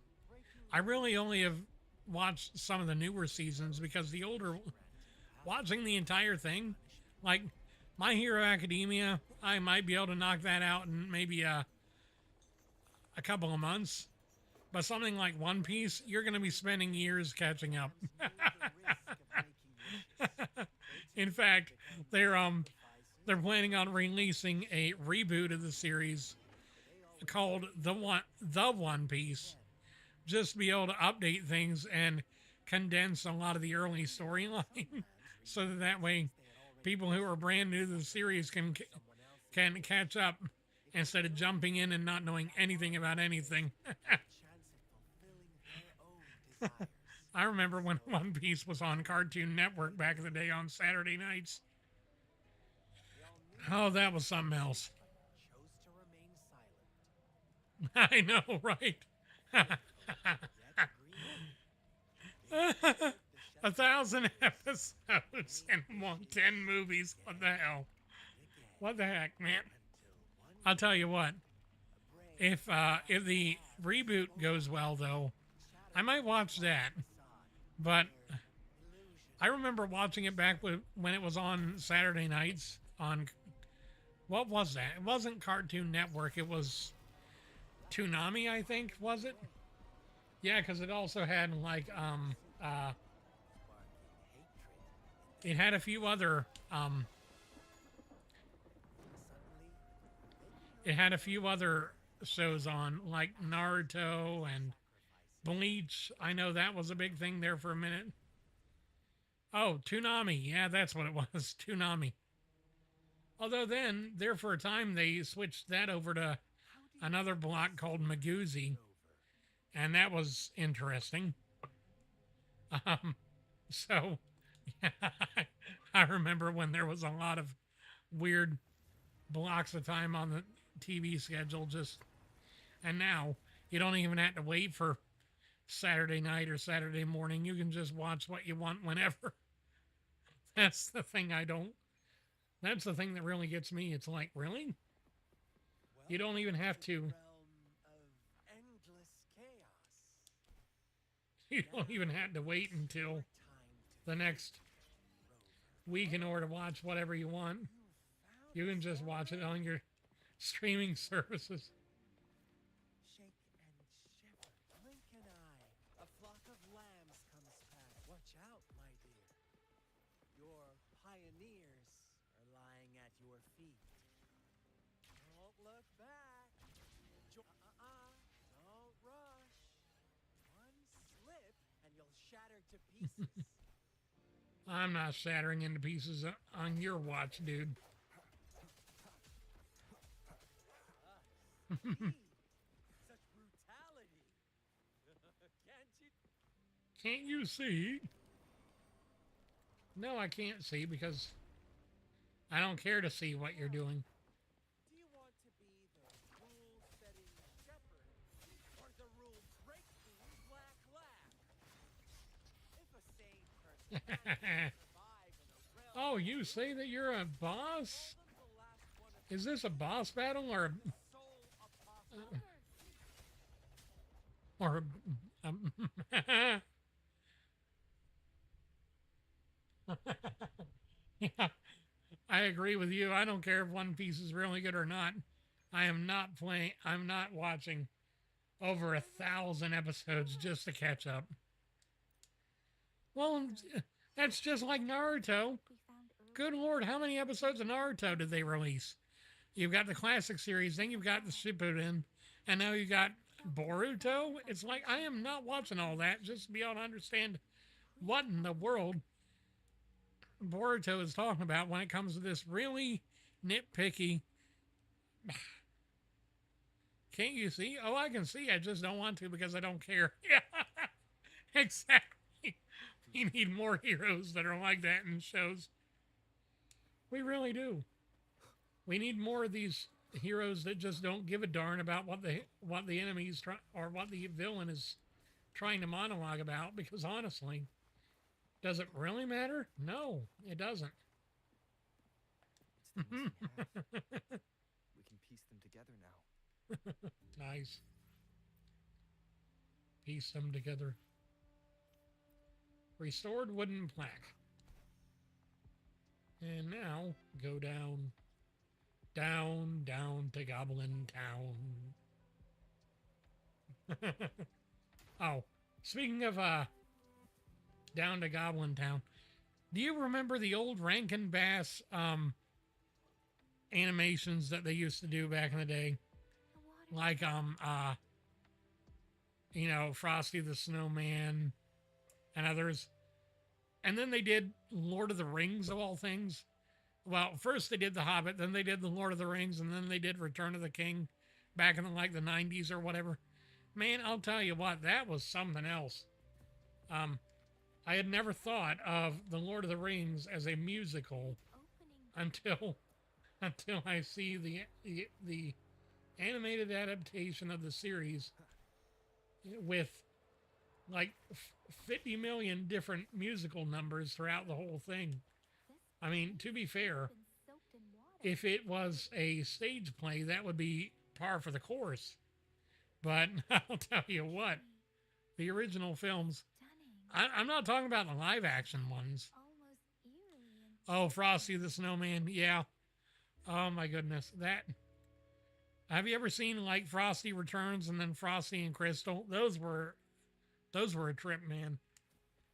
I really only have watched some of the newer seasons because the older, watching the entire thing, like My Hero Academia, I might be able to knock that out in maybe a couple of months. But something like One Piece, you're going to be spending years catching up. In fact, they're planning on releasing a reboot of the series called The One Piece, just to be able to update things and condense a lot of the early storyline, so that way people who are brand new to the series can catch up instead of jumping in and not knowing anything about anything. I remember when One Piece was on Cartoon Network back in the day on Saturday nights. Oh, that was something else. I know, right? 1,000 episodes and 10 movies. What the hell? What the heck, man? I'll tell you what. If the reboot goes well, though, I might watch that. But I remember watching it back when it was on Saturday nights on, what was that? It wasn't Cartoon Network. It was Toonami, I think, was it? Yeah, because it also had like it had a few other shows on, like Naruto and Bleach. I know that was a big thing there for a minute. Oh, Toonami. Yeah, that's what it was. Toonami. Although then, there for a time, they switched that over to another block called Maguzi. And that was interesting. So, yeah, I remember when there was a lot of weird blocks of time on the TV schedule. And now, you don't even have to wait for Saturday night or Saturday morning. You can just watch what you want whenever. That's the thing that's the thing that really gets me. It's like, really? You don't even have to. You don't even have to wait until the next week in order to watch whatever you want. You can just watch it on your streaming services. I'm not shattering into pieces on your watch, dude. Such brutality. Can't you see? No, I can't see because I don't care to see what you're doing. Do you want to be the rule-setting shepherd or the rule-breaking black lab? If a sane person can't survive in a realm, Oh, you say that you're a boss? Is this a boss battle or yeah, I agree with you. I don't care if One Piece is really good or not. I'm not watching over 1,000 episodes just to catch up. Well, that's just like Naruto. Good Lord, how many episodes of Naruto did they release? You've got the classic series, then you've got the Shippuden, and now you've got Boruto. It's like I am not watching all that just to be able to understand what in the world Boruto is talking about when it comes to this really nitpicky. Can't you see? Oh, I can see. I just don't want to because I don't care. Yeah, exactly. We need more heroes that are like that in shows. We really do. We need more of these heroes that just don't give a darn about what the enemy's try or what the villain is trying to monologue about. Because honestly, does it really matter? No, it doesn't. It's the ones we have. We can piece them together now. Nice. Piece them together. Restored wooden plaque. And now go down, down to Goblin Town. Oh, speaking of down to Goblin Town, do you remember the old Rankin Bass animations that they used to do back in the day? Like you know, Frosty the Snowman and others. And then they did Lord of the Rings of all things. Well, first they did The Hobbit, then they did The Lord of the Rings, and then they did Return of the King back in like the 90s or whatever. Man, I'll tell you what, that was something else. I had never thought of The Lord of the Rings as a musical until I see the animated adaptation of the series with like 50 million different musical numbers throughout the whole thing. I mean, to be fair, if it was a stage play, that would be par for the course. But I'll tell you what, the original films, I'm not talking about the live action ones. Oh, Frosty the Snowman, yeah. Oh my goodness, that. Have you ever seen like Frosty Returns and then Frosty and Crystal? Those were a trip, man.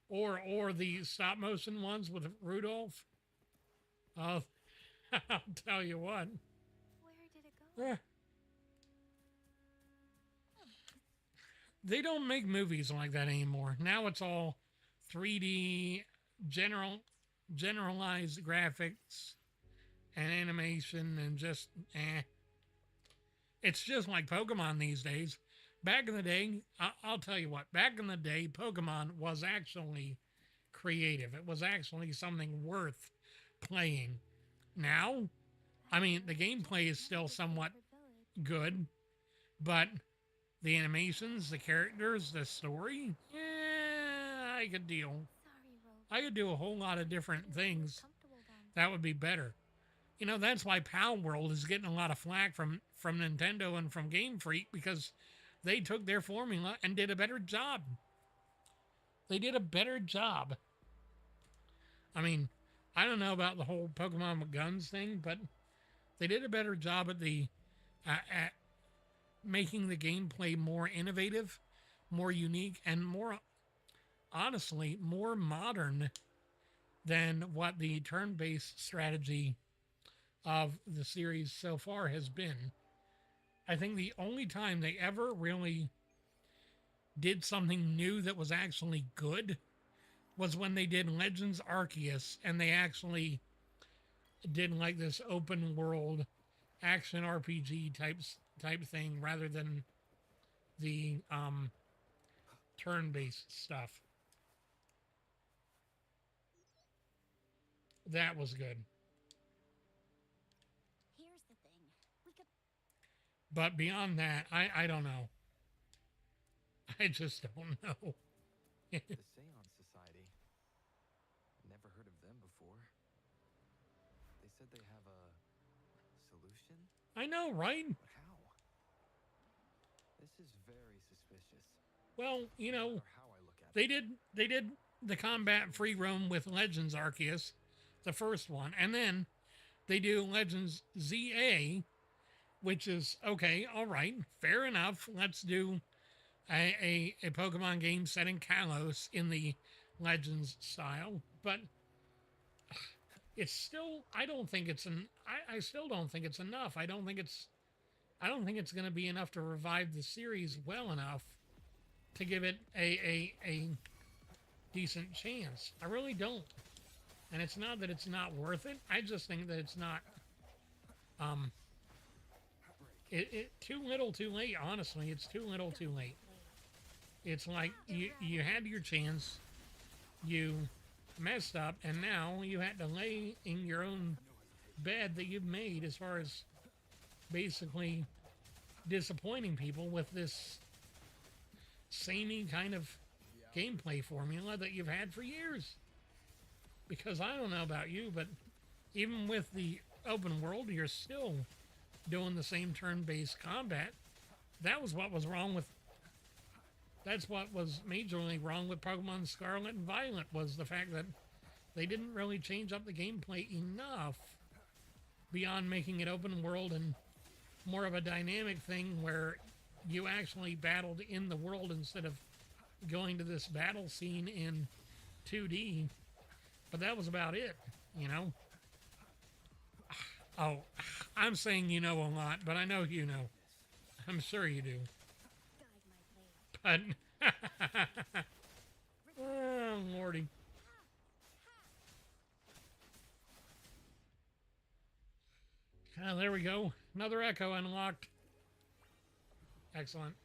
Or the stop motion ones with Rudolph. I'll tell you what. Where did it go? They don't make movies like that anymore. Now it's all 3D, generalized graphics and animation and just It's just like Pokemon these days. Back in the day, I'll tell you what, back in the day, Pokemon was actually creative. It was actually something worth playing. Now, I mean, the gameplay is still somewhat good, but the animations, the characters, the story, I could deal. I could do a whole lot of different things that would be better. You know, that's why Pal World is getting a lot of flack from Nintendo and from Game Freak, because they took their formula and did a better job. They did a better job. I mean, I don't know about the whole Pokemon with guns thing, but they did a better job at the at making the gameplay more innovative, more unique, and more, honestly, more modern than what the turn-based strategy of the series so far has been. I think the only time they ever really did something new that was actually good was when they did Legends Arceus, and they actually did like this open world action RPG type thing rather than the turn-based stuff. That was good. Here's the thing. We could... But beyond that, I don't know. I just don't know. The Seance Society. Never heard of them before. They said they have a solution? I know, right? But how? This is very suspicious. Well, you No know, matter how I look at it. they did the combat free roam with Legends Arceus, the first one, and then they do Legends ZA, which is okay, all right, fair enough. Let's do a Pokemon game set in Kalos in the Legends style, but it's still, I don't think it's I still don't think it's enough. I don't think it's I don't think it's going to be enough to revive the series well enough to give it a decent chance. I really don't. And it's not that it's not worth it. I just think that it's not too little too late. Honestly, it's too little too late. It's like you had your chance, you messed up, and now you had to lay in your own bed that you've made as far as basically disappointing people with this samey kind of gameplay formula that you've had for years. Because I don't know about you, but even with the open world, you're still doing the same turn-based combat. That was what was wrong with... That's what was majorly wrong with Pokemon Scarlet and Violet, was the fact that they didn't really change up the gameplay enough beyond making it open world and more of a dynamic thing where you actually battled in the world instead of going to this battle scene in 2D. But that was about it, you know? Oh, I'm saying you know a lot, but I know you know. I'm sure you do. But, oh, Lordy. There we go. Another echo unlocked. Excellent.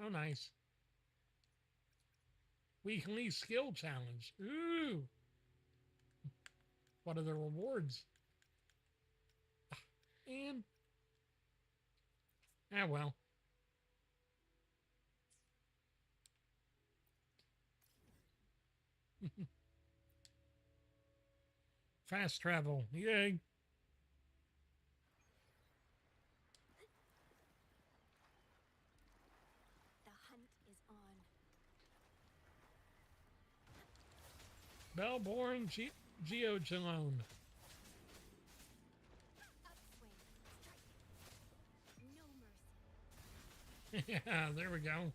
Oh, nice. Weekly skill challenge. Ooh. What are the rewards? And well. Fast travel. Yay. The hunt is on. Bellborn Geochalone. Upswing. Strike. No mercy. Yeah, there we go.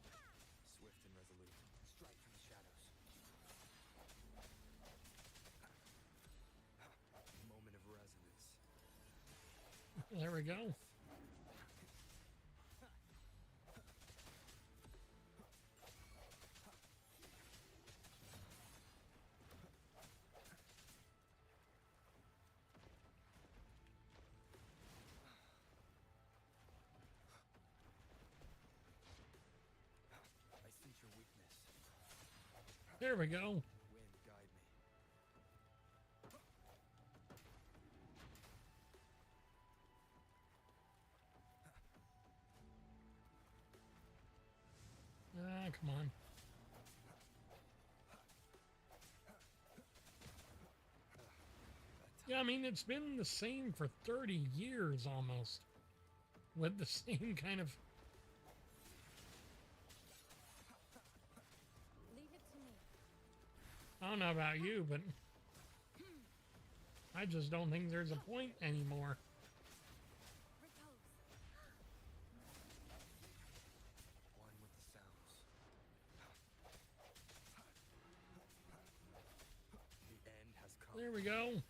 Swift and resolute. Strike from the shadows. Moment of resonance. There we go. I sense your weakness. There we go. Wind, guide me. Come on. Yeah, I mean, it's been the same for 30 years almost. With the same kind of... Leave it to me. I don't know about you, but... I just don't think there's a point anymore. Repose. One with the sounds. The end has come. There we go.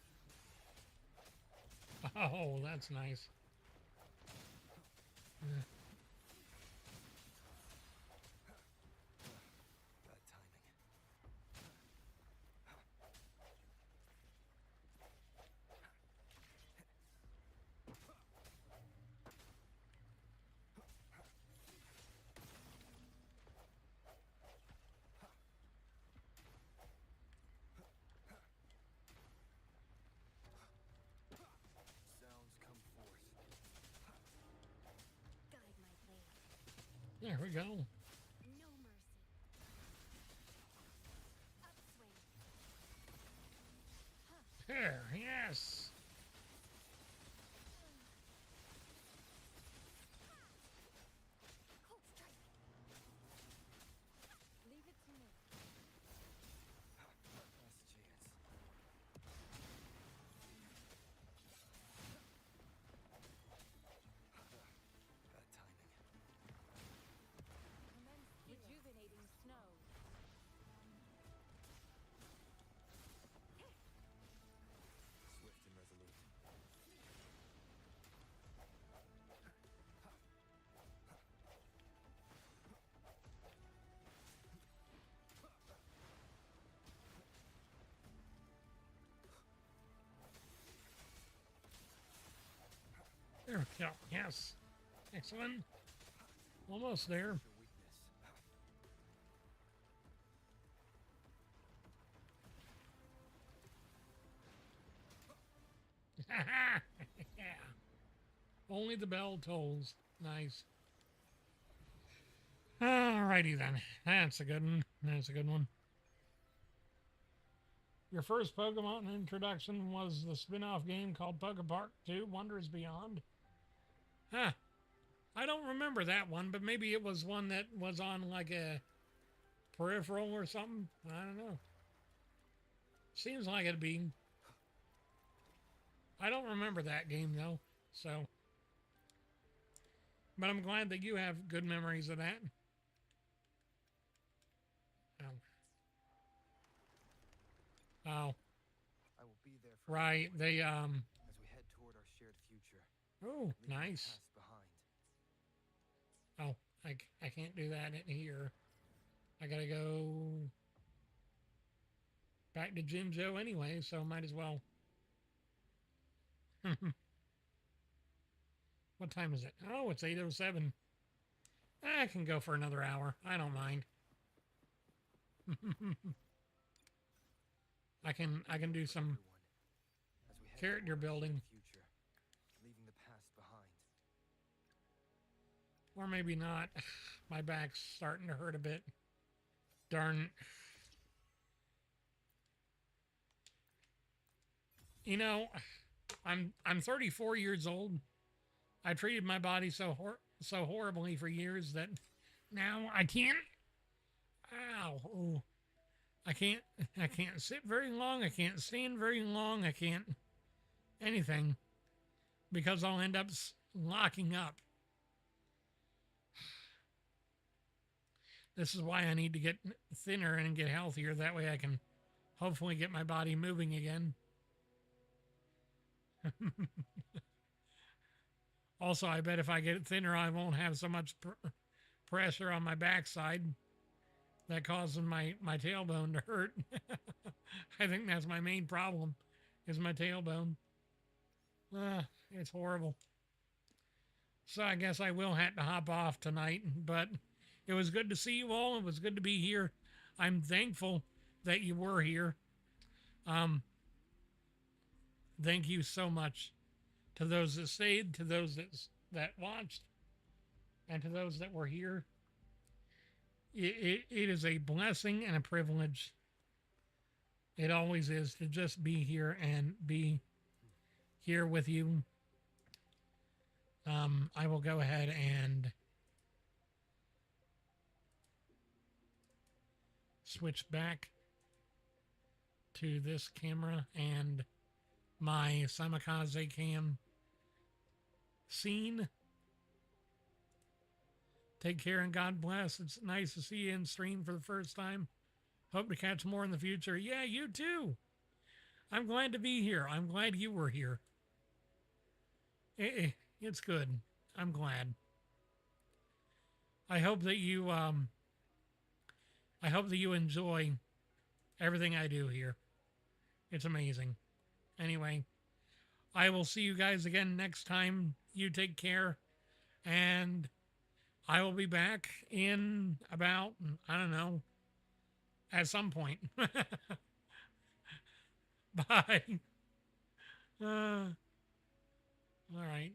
Oh, that's nice. Bad timing. Sounds come forth. Guide my blade. There we go. No mercy. Upswing. There, yes. Cold strike. Leave it to me. Last chance. Bad timing. Commence rejuvenating snow. Swift and kill. Yes. Excellent. Almost there. Your weakness. Yeah. Only the bell tolls. Nice. Alrighty then. That's a good one. That's a good one. Your first Pokemon introduction was the spin-off game called Pokepark 2 Wonders Beyond. Huh. I don't remember that one, but maybe it was one that was on like a peripheral or something. I don't know. Seems like it'd be. I don't remember that game though, so. But I'm glad that you have good memories of that. Oh. I will be there for Right, they, as we head toward our shared future. Oh, leaving the nice. past behind. Oh, I can't do that in here. I gotta go back to Jinjo anyway, so might as well. What time is it? Oh, it's 8:07. I can go for another hour. I don't mind. I can do some As we head character toward our shared building. future, leaving the past behind. Or maybe not. My back's starting to hurt a bit. Darn. You know, I'm 34 years old. I treated my body so horribly for years that now I can't. Ow. Ooh. I can't sit very long. I can't stand very long. I can't anything because I'll end up locking up. This is why I need to get thinner and get healthier. That way I can hopefully get my body moving again. Also, I bet if I get thinner, I won't have so much pressure on my backside that causes my tailbone to hurt. I think that's my main problem, is my tailbone. It's horrible. So I guess I will have to hop off tonight, but it was good to see you all. It was good to be here. I'm thankful that you were here. Thank you so much to those that stayed, to those that watched, and to those that were here. It is a blessing and a privilege. It always is to just be here and be here with you. I will go ahead and switch back to this camera and my SamaKaze cam scene. Take care and God bless. It's nice to see you in stream for the first time. Hope to catch more in the future. Yeah, you too. I'm glad to be here. I'm glad you were here. It's good. I'm glad. I hope that you enjoy everything I do here. It's amazing. Anyway, I will see you guys again next time. You take care, and I will be back in about, I don't know, at some point. Bye. All right.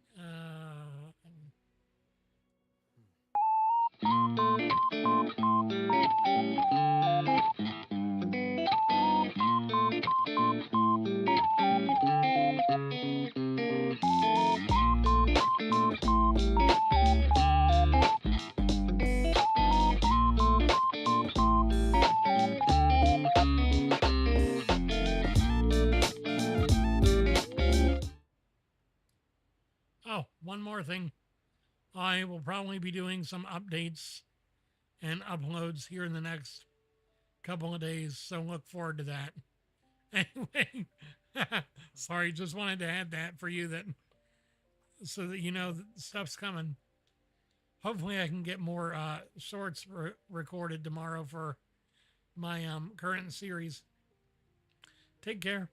Oh, one more thing. I will probably be doing some updates and uploads here in the next couple of days, so look forward to that. Anyway, sorry, just wanted to add that for you, that so that you know that stuff's coming. Hopefully I can get more shorts recorded tomorrow for my current series. Take care.